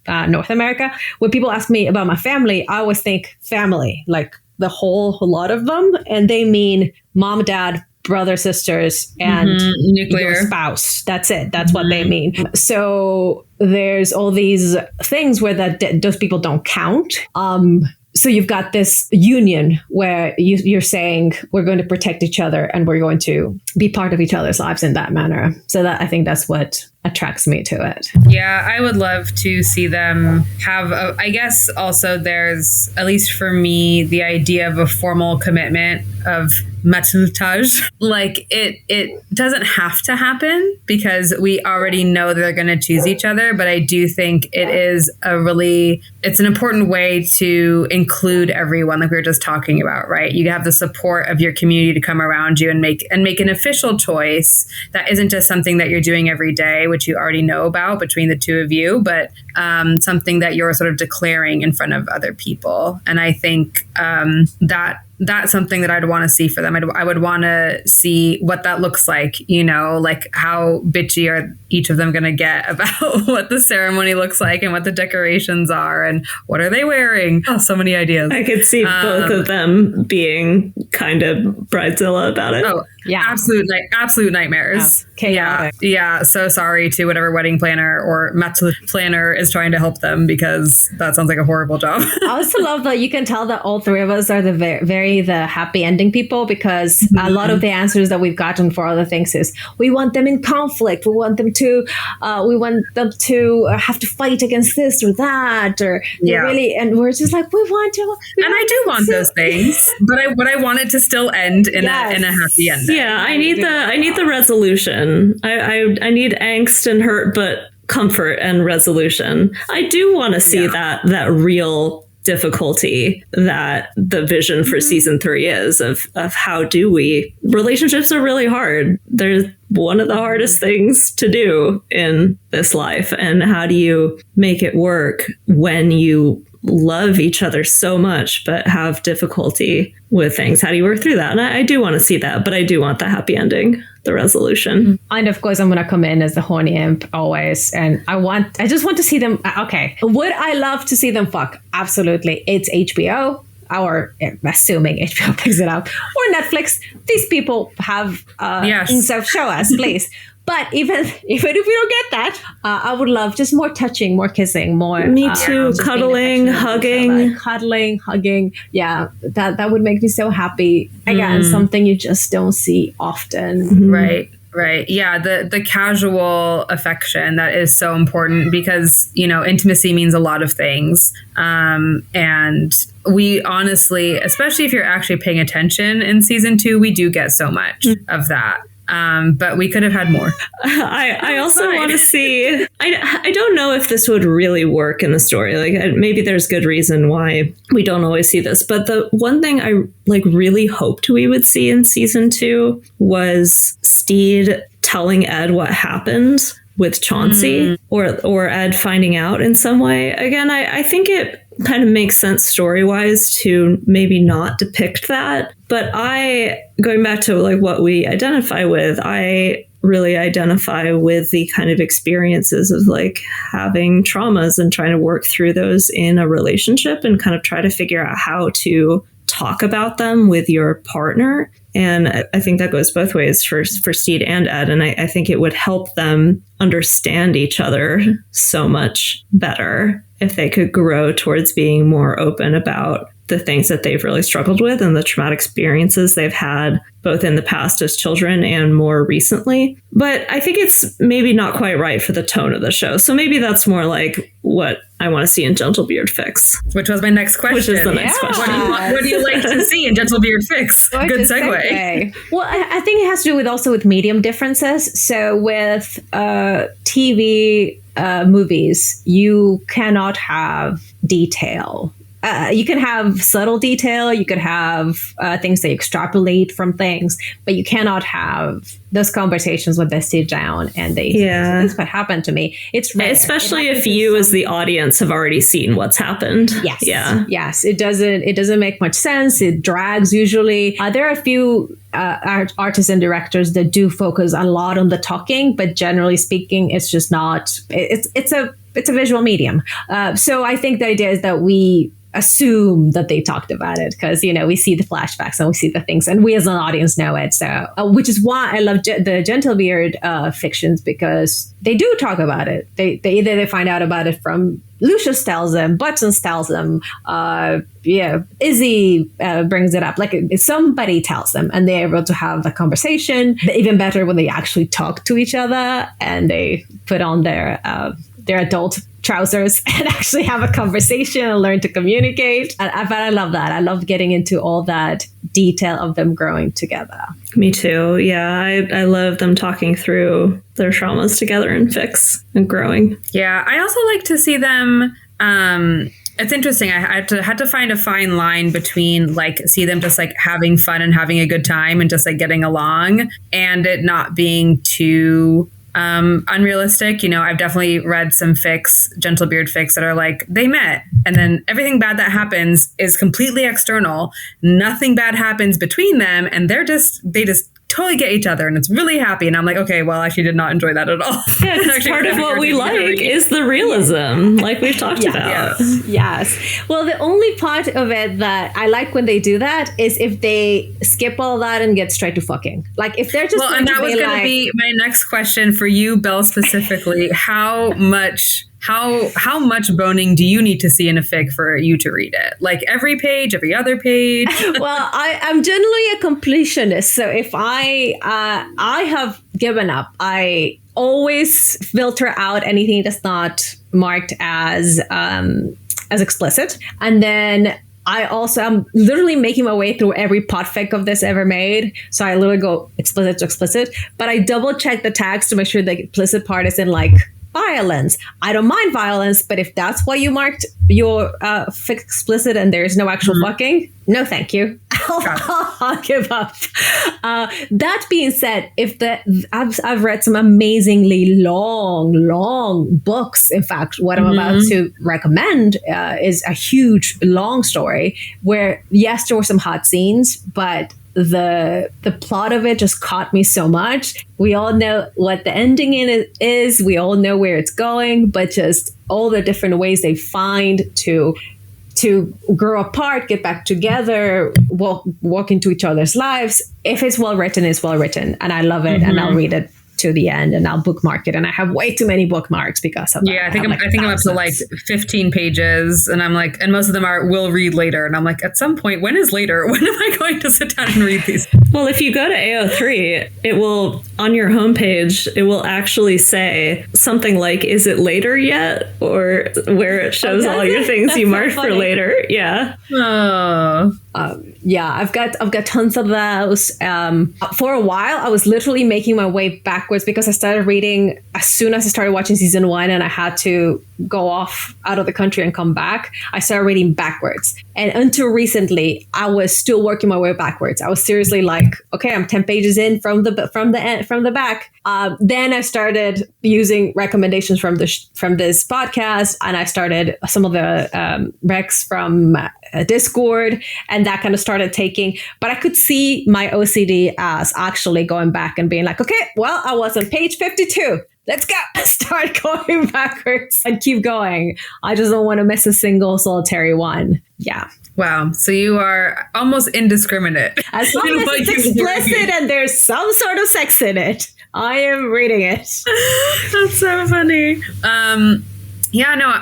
North America. When people ask me about my family, I always think family, like the whole lot of them. And they mean mom, dad, brother, sisters, and
nuclear
your spouse. That's it. That's what they mean. So there's all these things where those people don't count. So you've got this union where you're saying we're going to protect each other and we're going to be part of each other's lives in that manner. So I think that's what attracts me to it.
Yeah, I would love to see them have, I guess also there's, at least for me, the idea of a formal commitment of matelotage. Like it doesn't have to happen because we already know they're going to choose each other. But I do think it's an important way to include everyone, like we were just talking about, right? You have the support of your community to come around you and make an official choice that isn't just something that you're doing every day, which you already know about between the 2 of you, but something that you're sort of declaring in front of other people. And I think that's something that I'd want to see for them. I would want to see what that looks like, like how bitchy are each of them going to get about what the ceremony looks like and what the decorations are and what are they wearing. Oh, so many ideas.
I could see both of them being kind of bridezilla about it.
Oh, yeah. Absolute nightmares.
Chaotic.
Yeah. So sorry to whatever wedding planner or matelotage planner is trying to help them, because that sounds like a horrible job.
I also love that you can tell that all 3 of us are the very the happy ending people, because a lot of the answers that we've gotten for other things is we want them in conflict. We want them to have to fight against this or that, or really, and we're just like, we want to.
And I do want those things, but I want it to still end in a happy ending.
Yeah, I need the resolution. I need angst and hurt, but comfort and resolution. I do want to see that real difficulty that the vision for season 3 is of how do we, relationships are really hard. They're one of the hardest things to do in this life. And how do you make it work when you love each other so much, but have difficulty with things? How do you work through that? And I do want to see that, but I do want the happy ending. the resolution.
And of course, I'm going to come in as the horny imp always. And I just want to see them. Okay. Would I love to see them fuck? Absolutely. It's HBO. Or assuming HBO picks it up, or Netflix. These people have so show us, please. But even if we don't get that, I would love just more touching, more kissing, more.
Me too. Cuddling,
hugging. Yeah, that would make me so happy. Again, something you just don't see often.
Right. Yeah. The casual affection that is so important because, intimacy means a lot of things. And we honestly, especially if you're actually paying attention in season 2, we do get so much of that. But we could have had more.
I also want to see, I don't know if this would really work in the story. Like maybe there's good reason why we don't always see this. But the one thing I really hoped we would see in season 2 was Stede telling Ed what happened with Chauncey or Ed finding out in some way. Again, I think it kind of makes sense story-wise to maybe not depict that. But going back to what we identify with, I really identify with the kind of experiences of having traumas and trying to work through those in a relationship and kind of try to figure out how to talk about them with your partner. And I think that goes both ways for Stede and Ed. And I think it would help them understand each other so much better if they could grow towards being more open about the things that they've really struggled with and the traumatic experiences they've had both in the past as children and more recently. But I think it's maybe not quite right for the tone of the show. So maybe that's more like what I want to see in Gentlebeard Fics.
Which was my next question.
Which is the next question.
What do you like to see in Gentlebeard Fics? Good segue.
Well, I think it has to do with medium differences. So with TV movies, you cannot have detail. You can have subtle detail. You could have things that you extrapolate from things, but you cannot have those conversations where they sit down and they say, this is what happened to me. It's rare.
Especially if you as the audience have already seen what's happened.
Yes. Yeah. Yes. It doesn't make much sense. It drags usually. There are a few artists and directors that do focus a lot on the talking, but generally speaking, it's just not, it's a visual medium. So I think the idea is that we assume that they talked about it because, we see the flashbacks and we see the things and we as an audience know it. So, which is why I love the Gentlebeard fictions because they do talk about it. They either find out about it from Lucius tells them, Buttons tells them, Izzy brings it up. Somebody tells them and they're able to have a conversation. Even better when they actually talk to each other and they put on their adult trousers and actually have a conversation and learn to communicate. But I love that. I love getting into all that detail of them growing together.
Me too. Yeah, I love them talking through their traumas together in fics and growing.
Yeah, I also like to see them. It's interesting. I had to find a fine line between see them just having fun and having a good time and just getting along and it not being too unrealistic. I've definitely read some Gentlebeard fics that are they met and then everything bad that happens is completely external. Nothing bad happens between them and they just totally get each other and it's really happy. And I'm like, okay, well, I actually did not enjoy that at all.
Yeah, it's part of what we like is the realism, like we've talked about.
Yes. Well, the only part of it that I like when they do that is if they skip all that and get straight to fucking. If they're just
and that was going to be my next question for you, Belle, specifically. How much boning do you need to see in a fic for you to read it? Every page, every other page?
Well, I'm generally a completionist. So if I have given up, I always filter out anything that's not marked as explicit. And then I'm literally making my way through every podfic of this ever made. So I literally go explicit to explicit, but I double check the tags to make sure the explicit part is in violence. I don't mind violence, but if that's why you marked your fic explicit and there's no actual fucking, no thank you. I'll give up. That being said, I've read some amazingly long books. In fact, what I'm about to recommend is a huge long story where yes, there were some hot scenes, but the plot of it just caught me so much. We all know what the ending in it is. We all know where it's going, but just all the different ways they find to grow apart, get back together, walk into each other's lives. If it's well written, it's well written, and I love it, and I'll read it to the end, and I'll bookmark it. And I have way too many bookmarks because of that.
Yeah, I think I'm up to like 15 pages, and I'm like, and most of them are will read later, and I'm like, at some point, when is later? When am I going to sit down and read these?
Well, if you go to AO3, it will, on your homepage, it will actually say something like, is it later yet? Or where it shows all your things you marked for later. Yeah.
Oh.
Yeah, I've got tons of those. For a while, I was literally making my way backwards because I started reading as soon as I started watching season 1, and I had to go off out of the country and come back. I started reading backwards, and until recently, I was still working my way backwards. I was seriously like, okay, I'm 10 pages in from the back. Then I started using recommendations from this podcast, and I started some of the recs from Discord, and that kind of started taking. But I could see my OCD as actually going back and being like, okay, well, I was on page 52. Let's go. Start going backwards and keep going. I just don't want to miss a single solitary one. Yeah.
Wow. So you are almost indiscriminate.
As long as it's explicit and there's some sort of sex in it, I am reading it.
That's so funny. Yeah, no,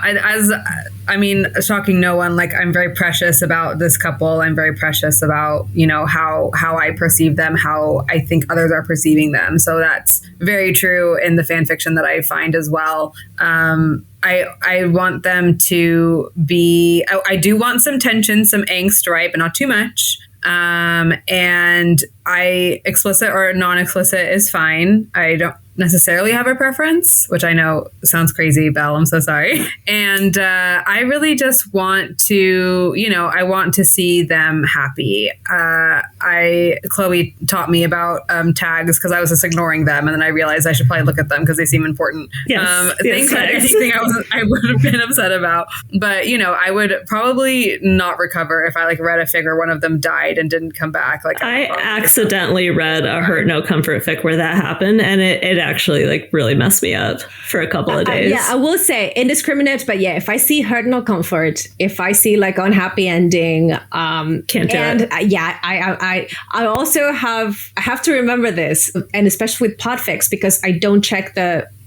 shocking no one, like, I'm very precious about this couple. I'm very precious about, how I perceive them, how I think others are perceiving them. So that's very true in the fan fiction that I find as well. I want them to be, I do want some tension, some angst, right? But not too much. And explicit or non-explicit is fine. I don't necessarily have a preference, which I know sounds crazy, Belle, I'm so sorry. And I really just want to, I want to see them happy. Chloe taught me about tags because I was just ignoring them, and then I realized I should probably look at them because they seem important.
Yes,
Things that anything I would have been upset about. But, I would probably not recover if I read a fic where one of them died and didn't come back.
I accidentally read a Hurt No Comfort fic where that happened, and it actually really messed me up for a couple of days.
Yeah, I will say indiscriminate, but yeah, if I see Hurt No Comfort, if I see unhappy ending,
can't do it.
I also have to remember this, and especially with podfics, because I don't check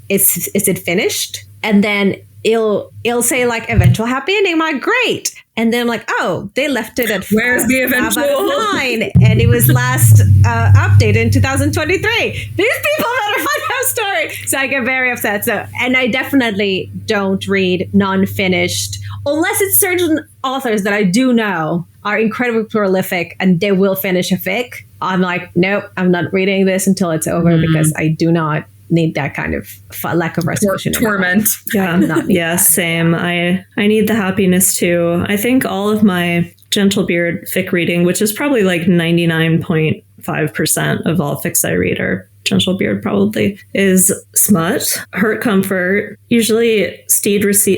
is it finished, and then it'll say eventual happy ending. I'm like, great. And then I'm like, oh, they left it at
where's the eventual
9, and it was last updated in 2023. These people better find out story. So I get very upset. So, and I definitely don't read non-finished unless it's certain authors that I do know are incredibly prolific and they will finish a fic. I'm like, nope, I'm not reading this until it's over because I do not need that kind of lack of resolution.
Torment.
Yeah, same. I need the happiness too. I think all of my Gentlebeard fic reading, which is probably 99.5% of all fics I read are Gentlebeard, probably, is smut, hurt comfort, usually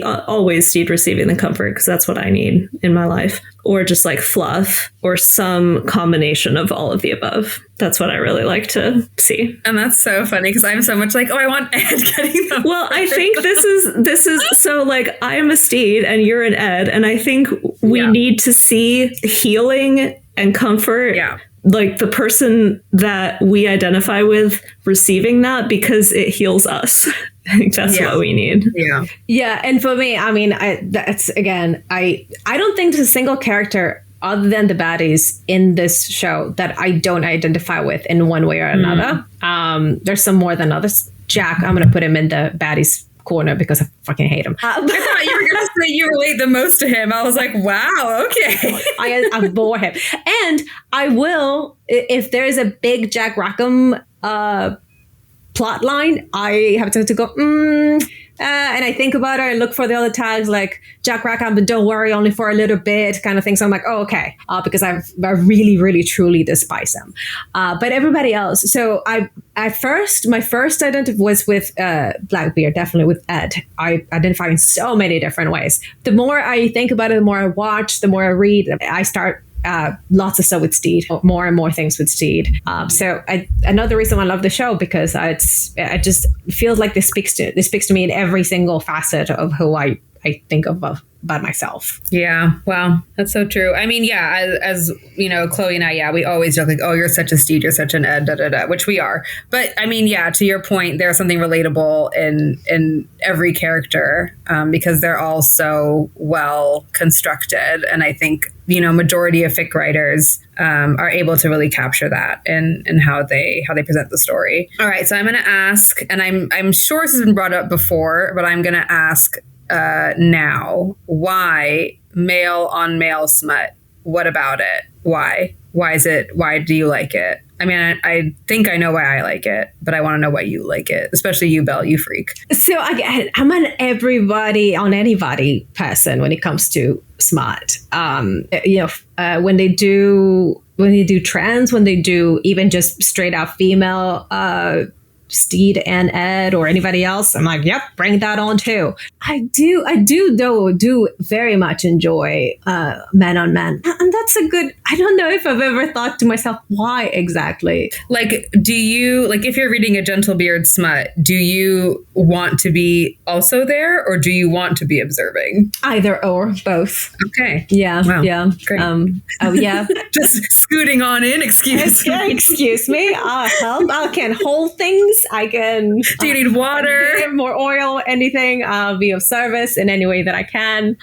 always Stede receiving the comfort because that's what I need in my life, or just fluff or some combination of all of the above. That's what I really like to see.
And that's so funny because I'm so much I want Ed getting them.
Well, I think this is so I'm a Stede and you're an Ed, and I think we need to see healing and comfort.
Yeah.
The person that we identify with receiving that, because it heals us. I think that's what we need.
Yeah.
Yeah. And for me, I mean, I don't think there's a single character other than the baddies in this show that I don't identify with in one way or another. There's some more than others. Jack, I'm going to put him in the baddies corner because I fucking hate him.
I thought you were going to say you relate the most to him. I was like, wow, okay.
I bore him. And I will, if there is a big Jack Rackham plot line, I have to go, and I think about it and look for the other tags like Jack Rackham, but don't worry, only for a little bit kind of thing. So I'm like, oh, okay. Because I really, really, truly despise them. But everybody else. So my first identity was with Blackbeard, definitely with Ed. I identify in so many different ways. The more I think about it, the more I watch, the more I read, I start lots of stuff with Stede, more and more things with Stede. So another reason I love the show, because I just feels like this speaks to me in every single facet of who I think of about myself.
Yeah, wow, that's so true. I mean, yeah, as you know, Chloe and I, we always joke like, oh, you're such a Stede, you're such an Ed, which we are. But I mean, yeah, to your point, there's something relatable in every character because they're all so well constructed, and I think majority of fic writers are able to really capture that in how they present the story. All right, so I'm going to ask, and I'm sure this has been brought up before, but I'm going to ask now, why male on male smut? What about it? Why do you like it? I mean, I think I know why I like it, but I want to know why you like it, especially you, Belle, you freak.
So I'm an everybody on anybody person when it comes to smut. When they do trans, when they do even just straight out female Stede and Ed or anybody else, I'm like, yep, bring that on too. I do very much enjoy men on men, and that's a good. I don't know if I've ever thought to myself why exactly.
Like, do you if you're reading a Gentlebeard smut, do you want to be also there, or do you want to be observing?
Either or, both.
Okay.
Yeah. Wow. Yeah.
Great.
Oh yeah.
Just scooting on in. Excuse
me. I'll help. I can hold things. I can.
Do you need water?
More oil? Anything? I'll be of service in any way that I can.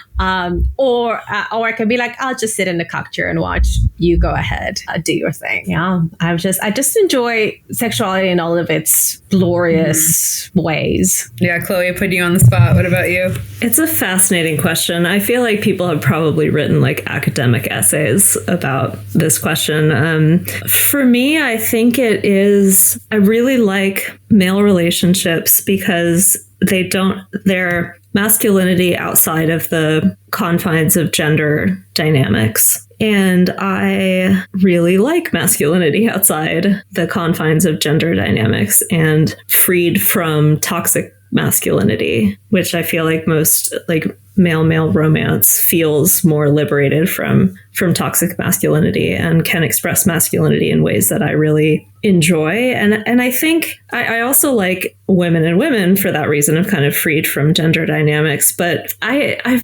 Or I can be like, I'll just sit in the cock chair and watch. You go ahead, do your thing. Yeah, I just enjoy sexuality in all of its glorious ways.
Yeah, Chloe, putting you on the spot. What about you?
It's a fascinating question. I feel like people have probably written like academic essays about this question. For me, I think it is. I really like male relationships because their masculinity outside of the confines of gender dynamics. And I really like masculinity outside the confines of gender dynamics and freed from toxic masculinity, which I feel like most male romance feels more liberated from toxic masculinity and can express masculinity in ways that I really enjoy. And I think I also like women and women for that reason of kind of freed from gender dynamics. But I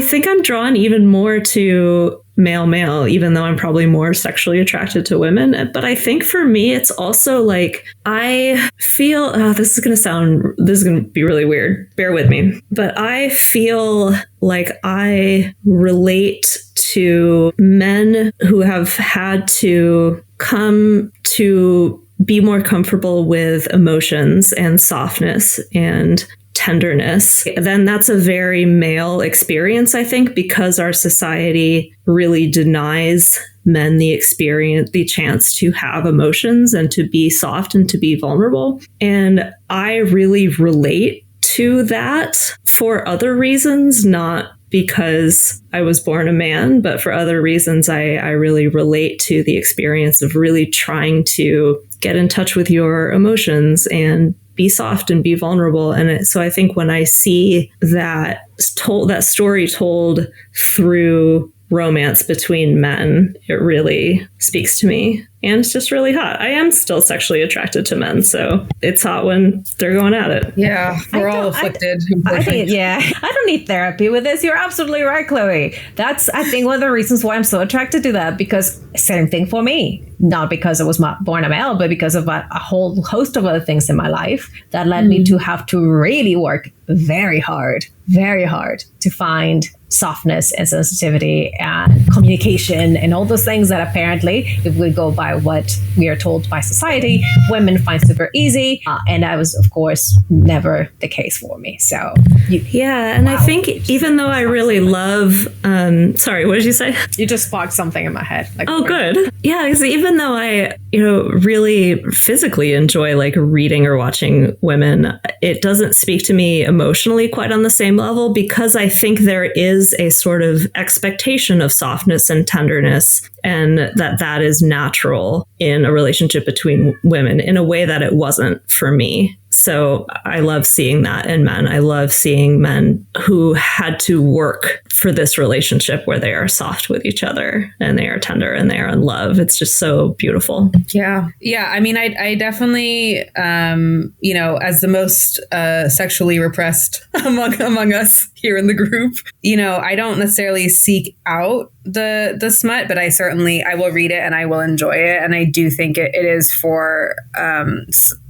think I'm drawn even more to male, even though I'm probably more sexually attracted to women. But I think for me, it's also like, I feel, this is going to be really weird. Bear with me. But I feel like I relate to men who have had to come to be more comfortable with emotions and softness and tenderness. Then that's a very male experience, I think, because our society really denies men the chance to have emotions and to be soft and to be vulnerable. And I really relate to that for other reasons, not because I was born a man, but for other reasons. I really relate to the experience of really trying to get in touch with your emotions and be soft and be vulnerable. And so I think when I see that story told through romance between men, it really speaks to me. And it's just really hot. I am still sexually attracted to men, so it's hot when they're going at it.
Yeah, we're all afflicted.
I don't need therapy with this. You're absolutely right, Chloe. That's, I think, one of the reasons why I'm so attracted to that, because same thing for me. Not because I was born a male, but because of a whole host of other things in my life that led me to have to really work very hard to find softness and sensitivity and communication and all those things that apparently, if we go by what we are told by society, women find super easy. And that was, of course, never the case for me. So
I think even though I really love, sorry, what did you say?
You just sparked something in my head.
Good. Yeah, because even though I, really physically enjoy like reading or watching women, it doesn't speak to me emotionally quite on the same level, because I think there is a sort of expectation of softness and tenderness, and that is natural in a relationship between women in a way that it wasn't for me So I love seeing that in men. I love seeing men who had to work for this relationship where they are soft with each other and they are tender and they are in love. It's just so beautiful.
Yeah. Yeah. I mean, I definitely, as the most sexually repressed among us here in the group, I don't necessarily seek out the smut, but I will read it and I will enjoy it. And I do think it is for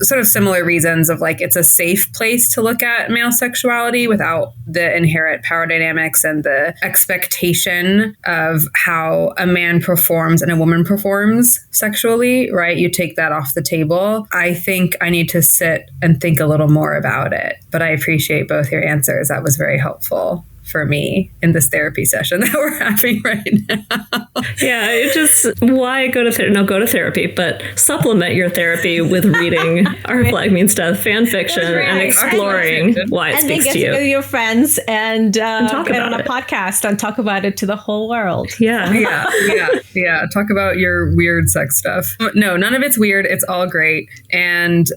sort of similar reasons of like, it's a safe place to look at male sexuality without the inherent power dynamics and the expectation of how a man performs and a woman performs sexually, right? You take that off the table. I think I need to sit and think a little more about it, but I appreciate both your answers. That was very helpful for me in this therapy session that we're having right now.
Yeah, it just, why go to therapy? No, go to therapy, but supplement your therapy with reading Our Flag Means Death fan fiction and exploring why it speaks to you.
And then get to your friends and
talk
get
about
on a podcast and talk about it to the whole world.
Yeah.
Yeah. Talk about your weird sex stuff. No, none of it's weird. It's all great. And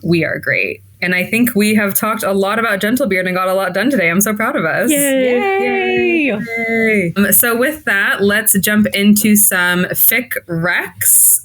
we are great. And I think we have talked a lot about Gentlebeard and got a lot done today. I'm so proud of us.
Yay!
Yay. So with that, let's jump into some Fic Recs.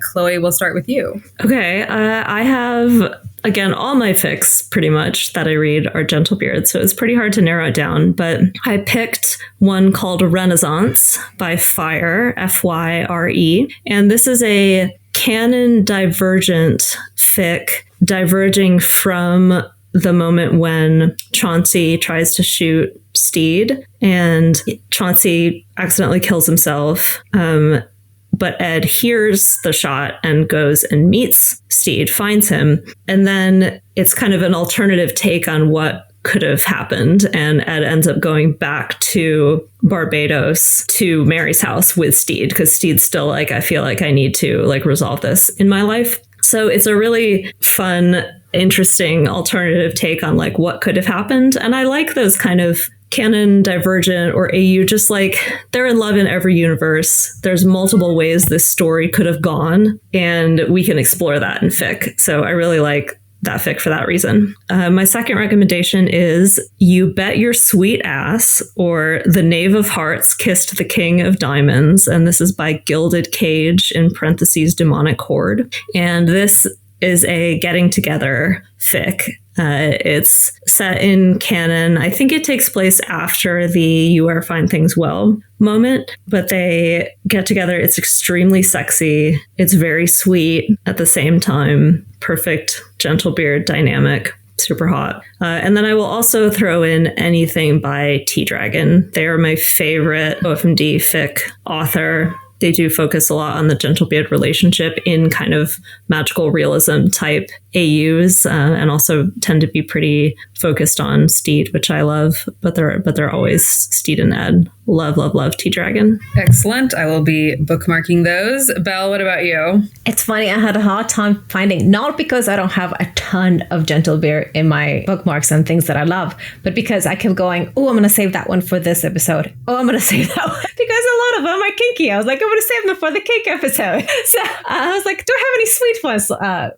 Chloe, we'll start with you.
Okay. I have, again, all my fics pretty much that I read are Gentlebeard, so it's pretty hard to narrow it down. But I picked one called Renaissance by Fire, Fyre. And this is a canon divergent fic, diverging from the moment when Chauncey tries to shoot Stede and Chauncey accidentally kills himself. But Ed hears the shot and goes and meets Stede, finds him. And then it's kind of an alternative take on what could have happened. And Ed ends up going back to Barbados to Mary's house with Stede, because Stede's still like, I feel like I need to like resolve this in my life. So it's a really fun, interesting alternative take on like what could have happened. And I like those kind of canon divergent or AU, just like they're in love in every universe. There's multiple ways this story could have gone, and we can explore that in fic. So I really like that fic for that reason. My second recommendation is You Bet Your Sweet Ass, or The Knave of Hearts Kissed the King of Diamonds. And this is by Gilded Cage, in parentheses, Demonic Horde. And this is a getting together fic. It's set in canon. I think it takes place after the You Wear Fine Things Well moment, but they get together. It's extremely sexy. It's very sweet at the same time. Perfect Gentlebeard dynamic. Super hot. And then I will also throw in anything by T-Dragon. They are my favorite OFMD fic author. They do focus a lot on the Gentlebeard relationship in kind of magical realism type AUs, and also tend to be pretty focused on Stede, which I love, but they're always Stede and Ed. Love T-Dragon.
Excellent. I will be bookmarking those. Belle, what about you?
It's funny, I had a hard time finding, not because I don't have a ton of Gentlebeard in my bookmarks and things that I love, but because I kept going, oh, I'm going to save that one for this episode. Oh, I'm going to save that one. Because a lot of them are kinky. I was like, I'm going to save them for the kink episode. So I was like, do I have any sweet ones?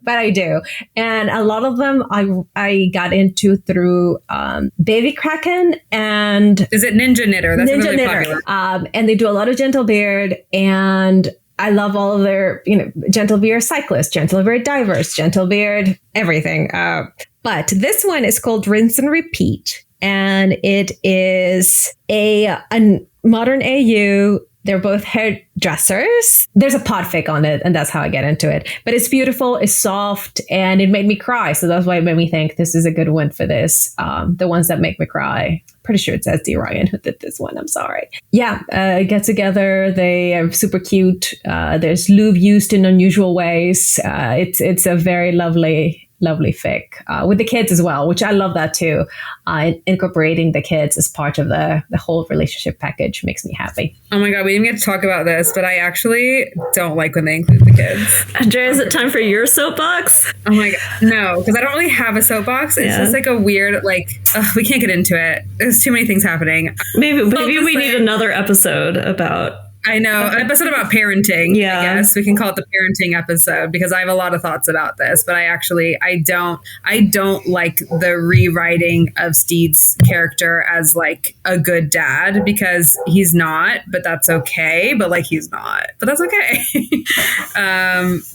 But I do. And a lot of them I got into through Baby Kraken and...
Is it Ninja Knitter? That's Ninja Knitter.
And they do a lot of Gentlebeard, and I love all of their, Gentlebeard cyclists, Gentlebeard divers, Gentlebeard everything. But this one is called Rinse and Repeat, and it is a modern AU. They're both hairdressers. There's a podfic on it, and that's how I get into it. But it's beautiful, it's soft, and it made me cry. So that's why it made me think this is a good one for this. The ones that make me cry. Pretty sure it says D. Ryan who did this one. I'm sorry. Yeah, get together. They are super cute. There's lube used in unusual ways. It's a very lovely fic with the kids as well, which I love that too. Incorporating the kids as part of the whole relationship package makes me happy.
Oh my God, we didn't get to talk about this, but I actually don't like when they include the kids.
Andrea, is it time for your soapbox?
Oh my God, no, because I don't really have a soapbox. It's just like a weird, we can't get into it. There's too many things happening.
Maybe we need another episode about
I know. An episode about parenting.
Yeah.
I guess we can call it the parenting episode because I have a lot of thoughts about this, but I don't like the rewriting of Stede's character as like a good dad because he's not, but that's okay. But like he's not, but that's okay.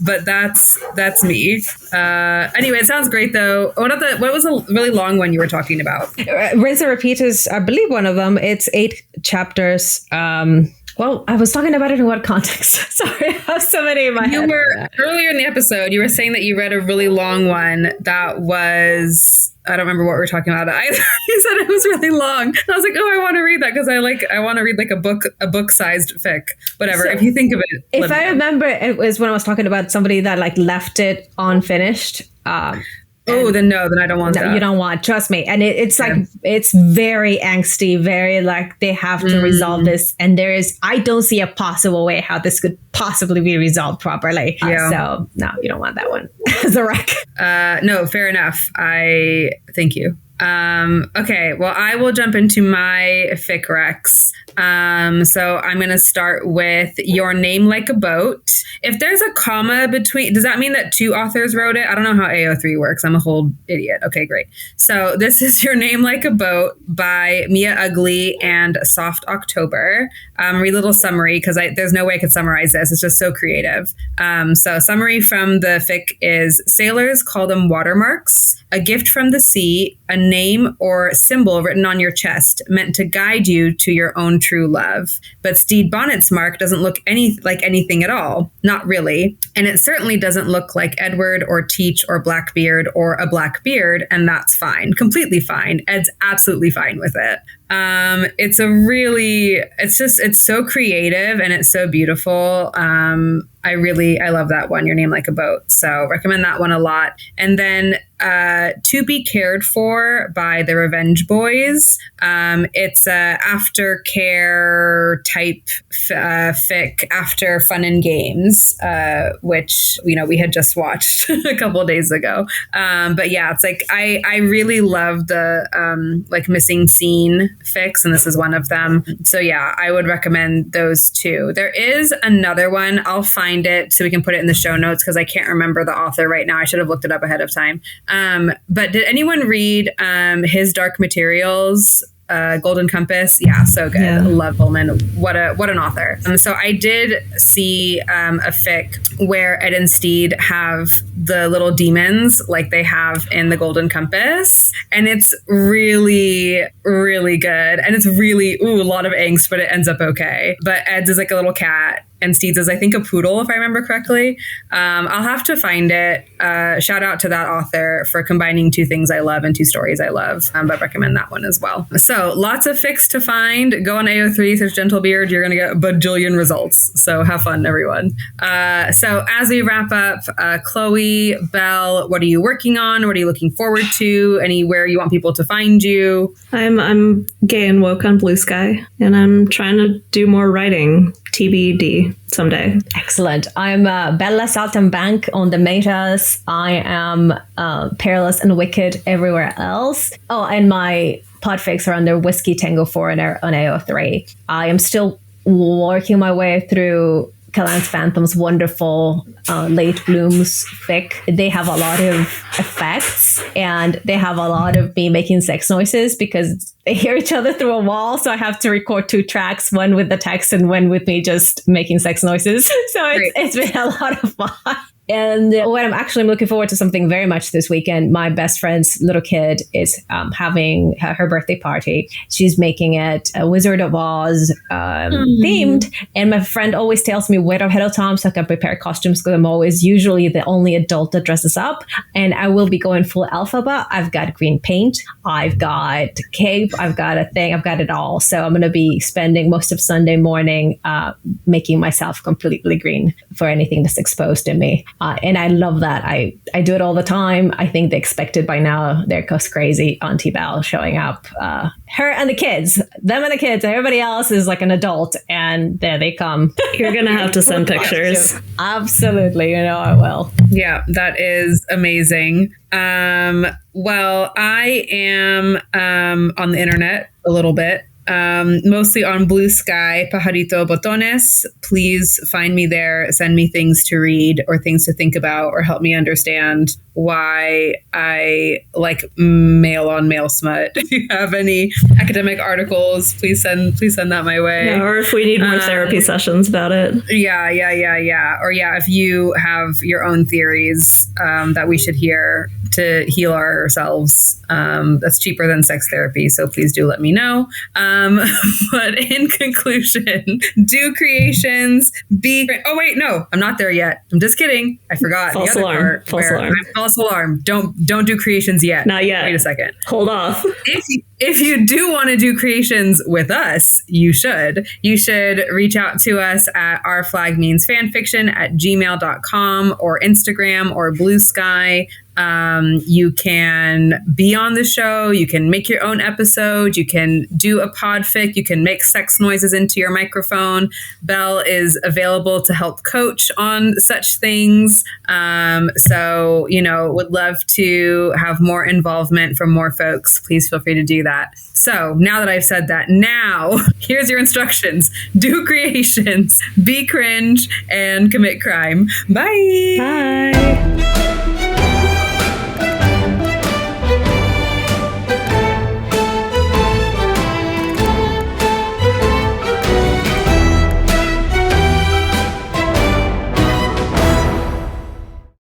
But that's me. Anyway, it sounds great though. What was a really long one you were talking about?
Rinse and Repeat is, I believe, one of them. It's 8 chapters. Well, I was talking about it in what context? Sorry, I have so many in my head.
Earlier in the episode, you were saying that you read a really long one that was, I don't remember what we were talking about. You said it was really long. And I was like, oh, I want to read that because I want to read like a book-sized fic. Whatever. So, if you think of it.
If I remember, it was when I was talking about somebody that like left it unfinished.
Then I don't want that.
You don't want, trust me. And it's like, it's very angsty, very like they have to resolve this. And I don't see a possible way how this could possibly be resolved properly. So no, you don't want that one as a rec.
No, fair enough. Thank you. Okay, well, I will jump into my Fic Recs. So I'm going to start with Your Name Like a Boat. If there's a comma between, does that mean that 2 authors wrote it? I don't know how AO3 works. I'm a whole idiot. Okay, great. So this is Your Name Like a Boat by Mia Ugly and Soft October. Read a little summary because there's no way I could summarize this. It's just so creative. So summary from the fic is sailors call them watermarks, a gift from the sea, a name or symbol written on your chest meant to guide you to your own true love. But Stede Bonnet's mark doesn't look like anything at all. Not really. And it certainly doesn't look like Edward or Teach or Blackbeard or a Blackbeard, and that's fine. Completely fine. Ed's absolutely fine with it. It's so creative and it's so beautiful. I love that one, Your Name Like a Boat. So recommend that one a lot. And then To Be Cared For by the Revenge Boys. It's a aftercare type fic after Fun and Games, which, we had just watched a couple of days ago. But yeah, it's like, I really love the like missing scene fics, and this is one of them. So yeah, I would recommend those 2. There is another one. I'll find it so we can put it in the show notes because I can't remember the author right now. I should have looked it up ahead of time. But did anyone read his Dark Materials? Golden Compass. Yeah, so good. Yeah. Love Pullman. What an author. So I did see a fic where Ed and Stede have the little demons like they have in the Golden Compass. And it's really, really good. And it's really, a lot of angst, but it ends up okay. But Ed's is like a little cat. And Stede's is, I think, a poodle, if I remember correctly. I'll have to find it. Shout out to that author for combining 2 things I love and 2 stories I love. But recommend that one as well. So lots of fics to find. Go on AO3, search Gentlebeard. You're going to get a bajillion results. So have fun, everyone. So as we wrap up, Chloe, Belle, what are you working on? What are you looking forward to? Anywhere you want people to find you?
I'm gay and woke on Blue Sky, and I'm trying to do more writing. TBD someday.
Excellent. I'm Bella Saltimbank on the metas. I am Peerless and Wicked everywhere else. Oh, and my podfics are under Whiskey Tango 4 on AO3. I am still working my way through Callan's Phantom's wonderful Late Blooms fic. They have a lot of effects and they have a lot of me making sex noises because they hear each other through a wall. So I have to record 2 tracks, one with the text and one with me just making sex noises. So it's been a lot of fun. And what I'm actually looking forward to something very much this weekend. My best friend's little kid is having her birthday party. She's making it a Wizard of Oz themed. And my friend always tells me wait ahead of time so I can prepare costumes because I'm always usually the only adult that dresses up. And I will be going full alphabet. I've got green paint. I've got cape. I've got a thing. I've got it all. So I'm going to be spending most of Sunday morning making myself completely green for anything that's exposed in me. And I love that. I do it all the time. I think they expect it by now. They're just crazy. Auntie Belle showing up. Her and the kids. Them and the kids. Everybody else is like an adult. And there they come.
You're going to have to send pictures.
Absolutely. I will.
Yeah, that is amazing. Well, I am on the internet a little bit. mostly on Blue Sky, Pajarito Botones. Please find me there. Send me things to read or things to think about or help me understand why I like male on male smut. If you have any academic articles, please send that my way.
Yeah, or if we need more therapy sessions about it.
Yeah. Or if you have your own theories that we should hear to heal ourselves, that's cheaper than sex therapy. So please do let me know. But in conclusion, do creations, oh wait, no, I'm not there yet. I'm just kidding. I forgot.
False alarm.
False alarm. Don't do creations yet.
Not yet.
Wait a second.
Hold off.
If you do want to do creations with us, you should. You should reach out to us at ourflagmeansfanfiction@gmail.com or Instagram or Blue Sky. You can be on the show. You can make your own episode. You can do a podfic. You can make sex noises into your microphone. Belle is available to help coach on such things. So, would love to have more involvement from more folks. Please feel free to do that. So now that I've said that, now here's your instructions. Do creations, be cringe, and commit crime. Bye.
Bye.